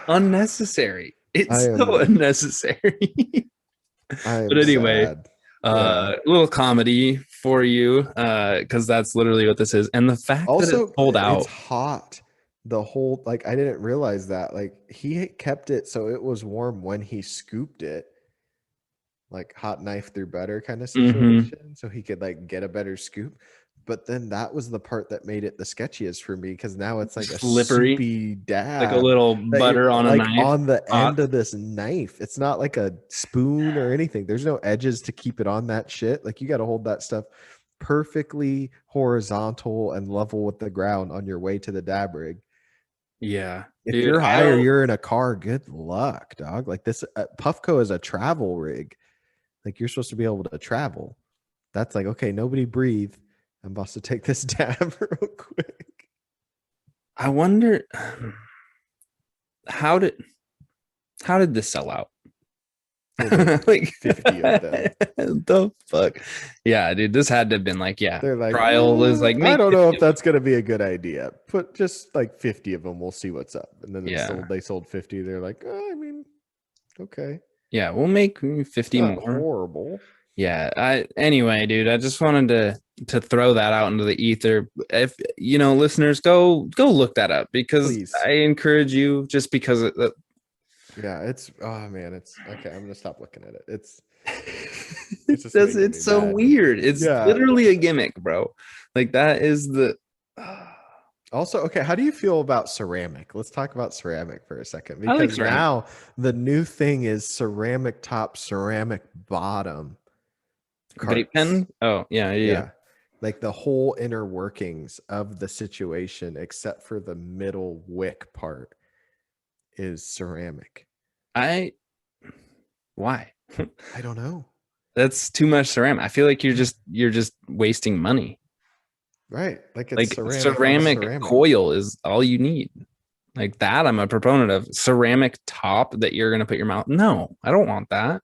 unnecessary. It's so unnecessary. But anyway, sad. A little comedy for you, because that's literally what this is. And the fact that it's pulled out, it's hot the whole, like, I didn't realize that, like, he kept it so it was warm when he scooped it, like hot knife through butter kind of situation, so he could like get a better scoop. But then that was the part that made it the sketchiest for me, because now it's like slippery, a soupy dab, like a little butter on a knife on the end of this knife. It's not like a spoon or anything. There's no edges to keep it on that shit. Like, you got to hold that stuff perfectly horizontal and level with the ground on your way to the dab rig. Yeah, if you're higher, you're in a car, good luck, dog. Like, this Puffco is a travel rig. Like, you're supposed to be able to travel. That's like, okay, nobody breathe. I'm about to take this dab real quick. I wonder how did this sell out? Like 50 of them. The fuck? Yeah, dude, this had to have been like, they're like, trial is like, I don't know if that's gonna be a good idea. Put just like 50 of them, we'll see what's up. And then they sold 50. They're like, oh, I mean, okay. Yeah, we'll make It's 50 not more. horrible. Yeah. Anyway, dude, I just wanted to throw that out into the ether. If you know, listeners, go look that up because Please. I encourage you just because Yeah, it's oh man, it's okay. I'm gonna stop looking at it. It's it just does making me it's so mad. weird. It's Yeah. literally a gimmick, bro. Like that is the Also, okay, how do you feel about ceramic? Let's talk about ceramic for a second I like because ceramic. now the new thing is ceramic top, ceramic bottom Vape carts. pen? Oh, yeah, yeah. Yeah. Like the whole inner workings of the situation, except for the middle wick part, is ceramic. I why? I don't know. That's too much ceramic. I feel like you're just wasting money. Right. Like it's Like ceramic on ceramic ceramic. coil is all you need. Like that, I'm a proponent of. Ceramic top that you're gonna put your mouth. No, I don't want that.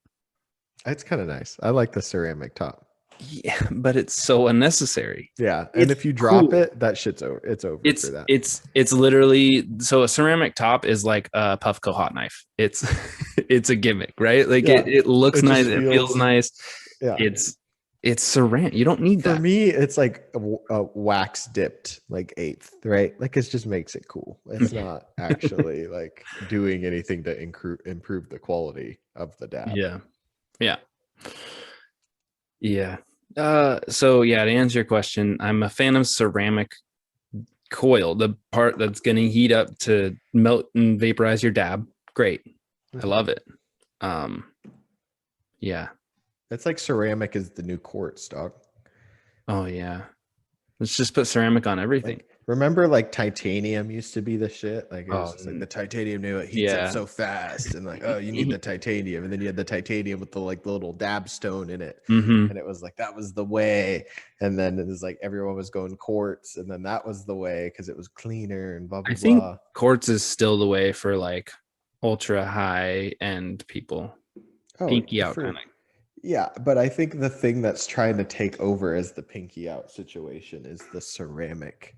It's kind of nice. I like the ceramic top. Yeah, but it's so unnecessary. Yeah. And It's if you drop cool. it, that shit's over. It's over for It's that. it's it's literally so a ceramic top is like a Puffco hot knife. It's it's a gimmick, right? Like Yeah. it looks It nice, just it feels feels, nice. yeah. It's ceramic. You don't need For that. me, it's like a wax dipped, like eighth, right? Like it just makes it cool. It's not actually like doing anything to improve the quality of the dab. Yeah. Yeah. Yeah. So yeah, to answer your question, I'm a fan of ceramic coil, the part that's going to heat up to melt and vaporize your dab. Great. I Mhm. love it. Um, yeah. It's like ceramic is the new quartz, dog. Oh yeah. Let's just put ceramic on everything. Like, remember, like titanium used to be the shit. Like it was Oh just like the titanium knew it heats up yeah. so fast, and like, oh, you need the titanium, and then you had the titanium with the like the little dab stone in it, Mm-hmm. and it was like that was the way. And then it was like everyone was going quartz, and then that was the way because it was cleaner and blah I blah think blah. quartz is still the way for like ultra high end people. Oh, Pinky out kind for of. yeah, but I think the thing that's trying to take over as the pinky out situation is the ceramic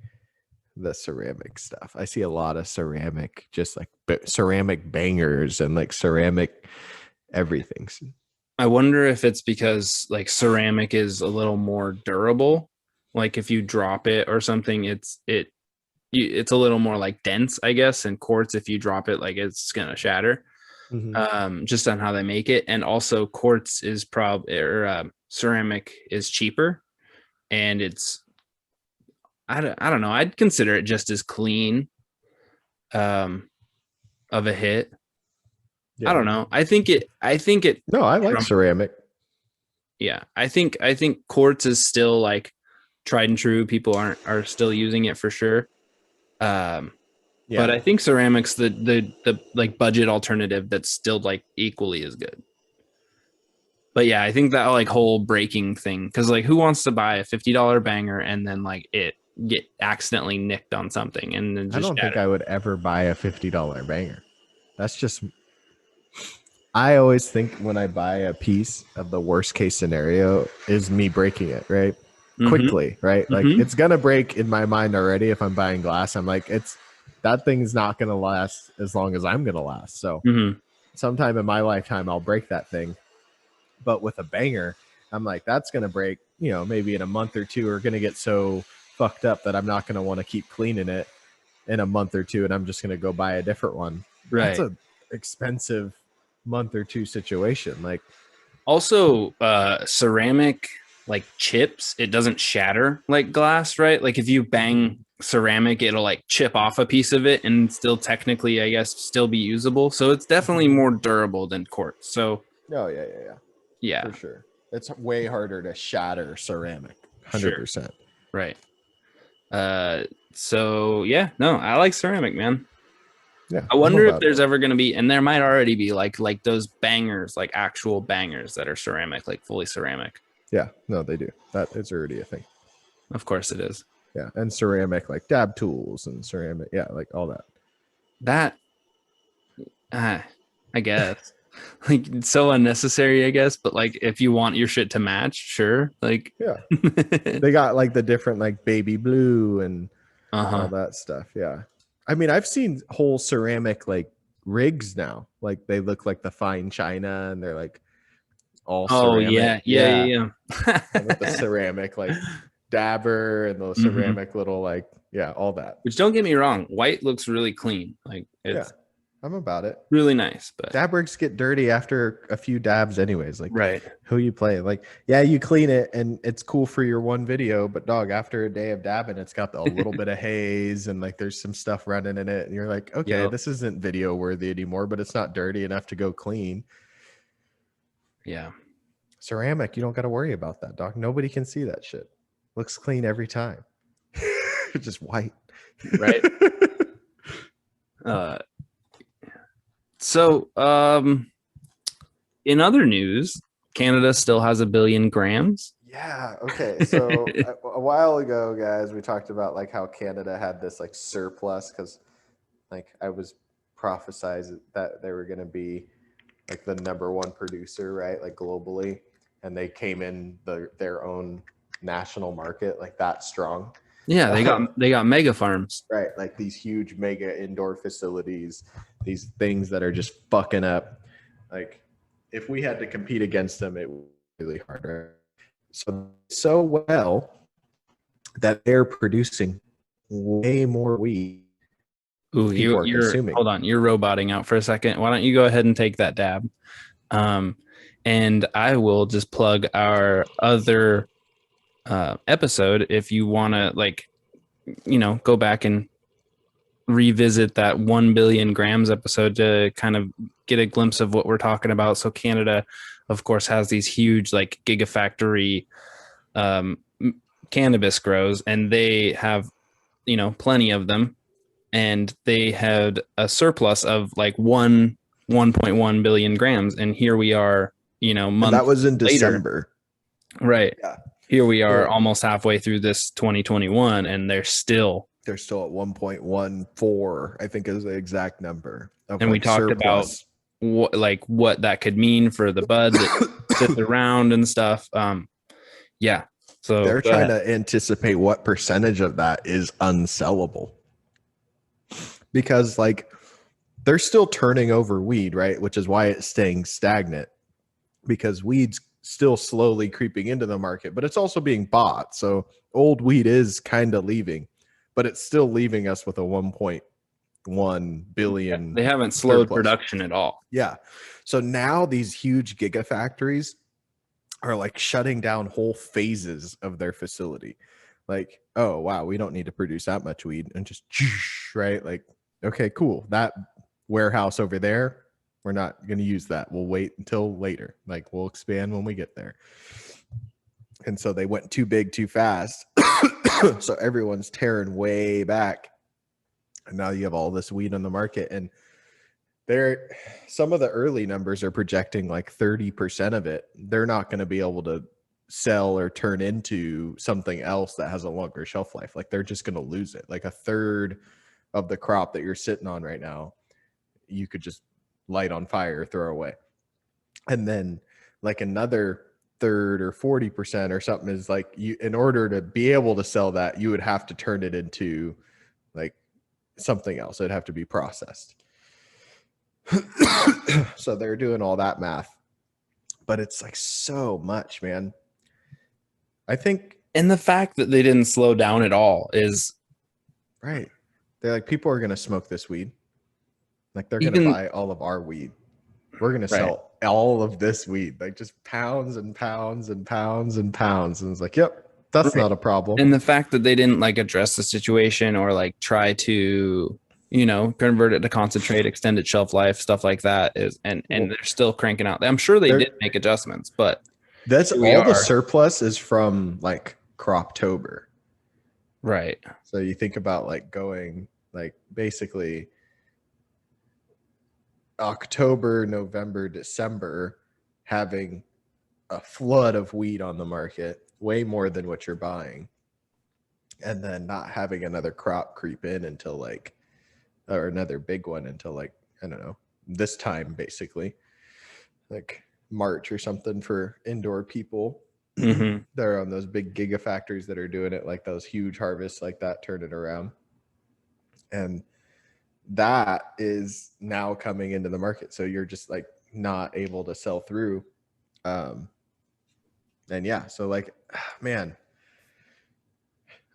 stuff. I see a lot of ceramic, just like ceramic bangers and like ceramic everything. I wonder if it's because like ceramic is a little more durable. Like if you drop it or something, it's a little more like dense, I guess. And quartz, if you drop it, like it's gonna shatter. Mhm. Just on how they make it, and also quartz is probably or ceramic is cheaper, and it's I don't know. I'd consider it just as clean um, of a hit. I Yeah. don't know. I think it No, I like from ceramic. yeah. I think quartz is still like tried and true. People are still using it for sure. Um, but Yeah. I think ceramic's the like budget alternative that's still like equally as good. But yeah, I think that like whole breaking thing, because like who wants to buy a $50 banger and then like it get accidentally nicked on something and then I just don't think shatter? I would ever buy a $50 banger. That's just I always think when I buy a piece of the worst case scenario is me breaking it, right? Mm-hmm. Quickly, right? Like Mm-hmm. it's gonna break in my mind already if I'm buying glass. I'm like, it's that thing's not gonna last as long as I'm gonna last. So Mm-hmm. sometime in my lifetime I'll break that thing. But with a banger, I'm like, that's gonna break, maybe in a month or two, or gonna get so fucked up that I'm not gonna want to keep cleaning it in a month or two, and I'm just gonna go buy a different one. That's Right. a expensive month or two situation. Like, Also, ceramic like chips, it doesn't shatter like glass, right? Like if you bang ceramic, it'll like chip off a piece of it and still technically, I guess, still be usable. So it's definitely more durable than quartz. So oh yeah, yeah, for sure. It's way harder to shatter ceramic. sure. 100%. Right. Uh, so yeah, no, I like ceramic, man. Yeah, I I'm wonder if about there's it. ever going to be, and there might already be like those bangers, like actual bangers that are ceramic, like fully ceramic. Yeah, no, they do. That is already a thing. Of course it is. Yeah, and ceramic like dab tools and ceramic, yeah, like all that. That I guess. Like it's so unnecessary, I guess, but like if you want your shit to match, sure. Like Yeah, they got like the different like baby blue and all uh-huh. that stuff. Yeah, I mean, I've seen whole ceramic like rigs now. Like they look like the fine china, and they're like all Oh ceramic. yeah, yeah, yeah, yeah. And with the ceramic like dabber and the Mhm. ceramic little like all that. Which, don't get me wrong, white looks really clean. Like, Yeah, it's I'm about it. really nice, but Dab rigs get dirty after a few dabs anyways. Like right. who you play? Like, yeah, you clean it and it's cool for your one video, but dog, after a day of dabbing, it's got a little bit of haze and like there's some stuff running in it. And you're like, okay, Yep. this isn't video worthy anymore, but it's not dirty enough to go clean. Yeah. Ceramic, you don't got to worry about that, dog. Nobody can see that shit. Looks clean every time. Just white. Right. Uh, so, in other news, Canada still has 1 billion grams. Yeah. Okay. So a while ago, guys, we talked about like how Canada had this like surplus because like I was prophesized that they were going to be like the number one producer, right? Like globally, and they came in their own national market like that strong. Yeah, they got mega farms. Right, like these huge mega indoor facilities, these things that are just fucking up. Like if we had to compete against them, it would be really hard. Right? So well that they're producing way more weed. Ooh, People are you're consuming. hold on, you're roboting out for a second. Why don't you go ahead and take that dab? And I will just plug our other episode if you want to, like, go back and revisit that 1 billion grams episode to kind of get a glimpse of what we're talking about. So Canada, of course, has these huge like gigafactory cannabis grows, and they have plenty of them, and they had a surplus of like 1.1 billion grams, and here we are, And that was in December. Right. Yeah. Here we are almost halfway through this 2021, and they're still at 1.14, I think is the exact number. And we talked about what that could mean for the bud that sits around and stuff. Yeah. So they're trying to anticipate what percentage of that is unsellable. Because like they're still turning over weed, right? Which is why it's staying stagnant. Because weed's still slowly creeping into the market, but it's also being bought. So old weed is kind of leaving, but it's still leaving us with a 1.1 billion. They haven't slowed surplus. Production at all. Yeah. So now these huge gigafactories are like shutting down whole phases of their facility. Like, oh wow, we don't need to produce that much weed, and just right, like, okay, cool. That warehouse over there, we're not going to use that. We'll wait until later. Like we'll expand when we get there. And so they went too big too fast. So everyone's tearing way back. And now you have all this weed on the market. And some of the early numbers are projecting like 30% of it. They're not going to be able to sell or turn into something else that has a longer shelf life. Like they're just going to lose it. Like a third of the crop that you're sitting on right now, you could just light on fire or throw away. And then like another third or 40% or something is like, you, in order to be able to sell that, you would have to turn it into like something else. It'd have to be processed. So they're doing all that math, but it's like so much, man. I think, and the fact that they didn't slow down at all is right. They're like, people are going to smoke this weed. Like they're going to buy all of our weed. We're going to sell all of this weed, like just pounds and pounds and pounds and pounds. And it's like, yep, that's not a problem. And the fact that they didn't like address the situation or like try to, convert it to concentrate, extended shelf life, stuff like that is, and they're still cranking out. I'm sure they did make adjustments, but that's all the surplus is from like Croptober. Right. So you think about like going like basically October, November, December, having a flood of weed on the market, way more than what you're buying. And then not having another crop creep in until like, or another big one until like, I don't know, this time basically, like March or something for indoor people. Mm-hmm. They're on those big gigafactories that are doing it, like those huge harvests like that, turn it around. And that is now coming into the market. So you're just like not able to sell through. And yeah, so like, man,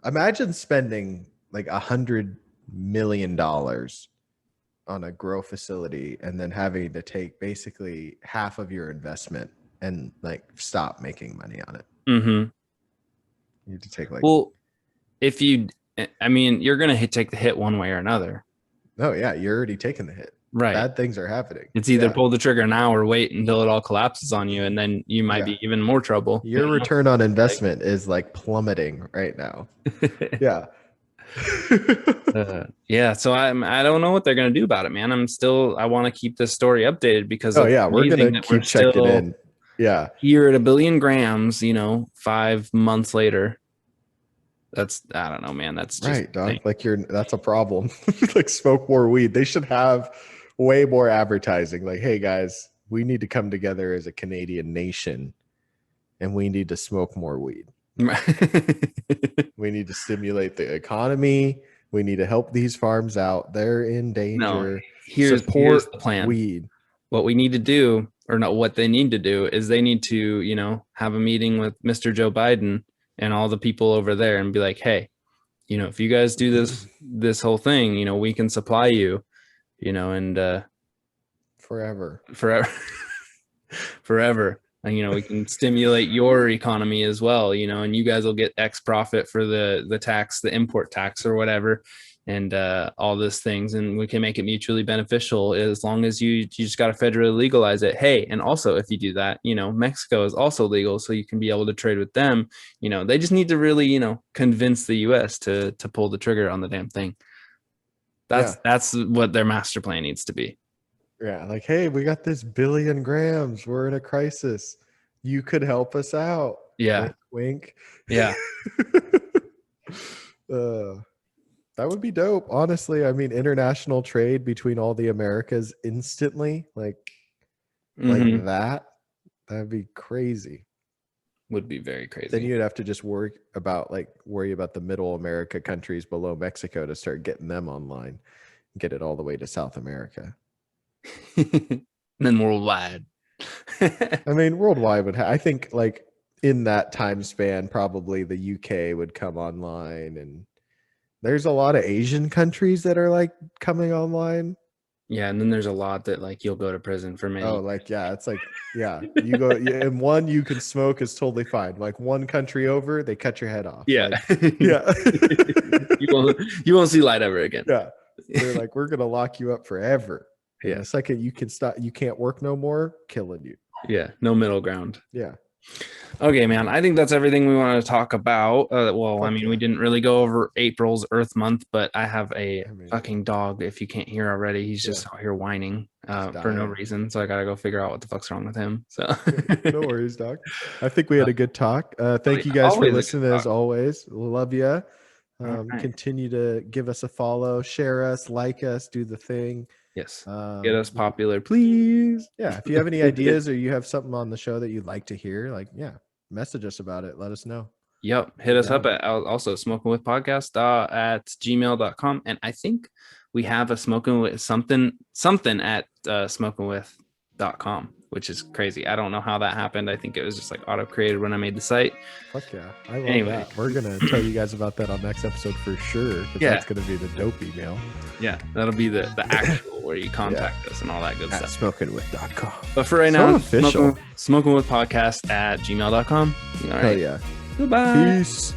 imagine spending like $100 million on a grow facility and then having to take basically half of your investment and like stop making money on it. Mm-hmm. You need to take like, well, if you, I mean, you're going to take the hit one way or another. oh yeah, you're already taking the hit. Right. Bad things are happening. It's either pull the trigger now or wait until it all collapses on you, and then you might be even more trouble. Your return on investment is like plummeting right now. Yeah. Yeah. So I don't know what they're gonna do about it, man. I want to keep this story updated because we're gonna keep checking in. Yeah. Here at 1 billion grams, 5 months later. That's, I don't know, man. That's just right, dog. Like that's a problem. Like smoke more weed. They should have way more advertising. Like, hey guys, we need to come together as a Canadian nation and we need to smoke more weed. We need to stimulate the economy. We need to help these farms out. They're in danger. No, here's the plan. Weed. What we need to do, or not what they need to do, is they need to, have a meeting with Mr. Joe Biden and all the people over there and be like, hey, if you guys do this whole thing, we can supply you, and forever. And, we can stimulate your economy as well, and you guys will get X profit for the tax, the import tax or whatever, and all these things. And we can make it mutually beneficial as long as you just got to federally legalize it. Hey, and also if you do that, Mexico is also legal, so you can be able to trade with them. They just need to really, convince the US to pull the trigger on the damn thing. That's what their master plan needs to be. Yeah, like, hey, we got this 1 billion grams. We're in a crisis. You could help us out. Yeah. Wink. Yeah. That would be dope. Honestly, I mean, international trade between all the Americas instantly, like that. That'd be crazy. Would be very crazy. Then you'd have to just worry about the middle America countries below Mexico to start getting them online, get it all the way to South America. And then worldwide. I mean, worldwide would I think like in that time span, probably the UK would come online, and there's a lot of Asian countries that are like coming online. Yeah, and then there's a lot that like you'll go to prison for many. Oh, like it's like you go in one, you can smoke is totally fine. Like one country over, they cut your head off. Yeah, like, yeah. you won't see light ever again. Yeah, they're like, we're gonna lock you up forever. Yeah, the second you can stop, you can't work no more, killing you. Yeah, no middle ground. Yeah. Okay, man. I think that's everything we want to talk about. We didn't really go over April's Earth Month, but I have a fucking dog. If you can't hear already, he's just out here whining for no reason. So I gotta go figure out what the fuck's wrong with him. So no worries, dog. I think we had a good talk. Thank you guys for listening as always. Love you. Continue to give us a follow, share us, like us, do the thing. Yes. Get us popular, please. Yeah. If you have any ideas or you have something on the show that you'd like to hear, message us about it. Let us know. Yep. Hit us up at also smokingwithpodcast at gmail.com. And I think we have a smoking with something at smokingwith.com, which is crazy. I don't know how that happened. I think it was just like auto created when I made the site. Fuck yeah. I love that. We're going to tell you guys about that on next episode for sure. That's going to be the dope email. Yeah. That'll be the actual where you contact us and all that good stuff. Smokingwith.com. But for right now, smokingwithpodcast at gmail.com. All right. Hell yeah. Goodbye. Peace.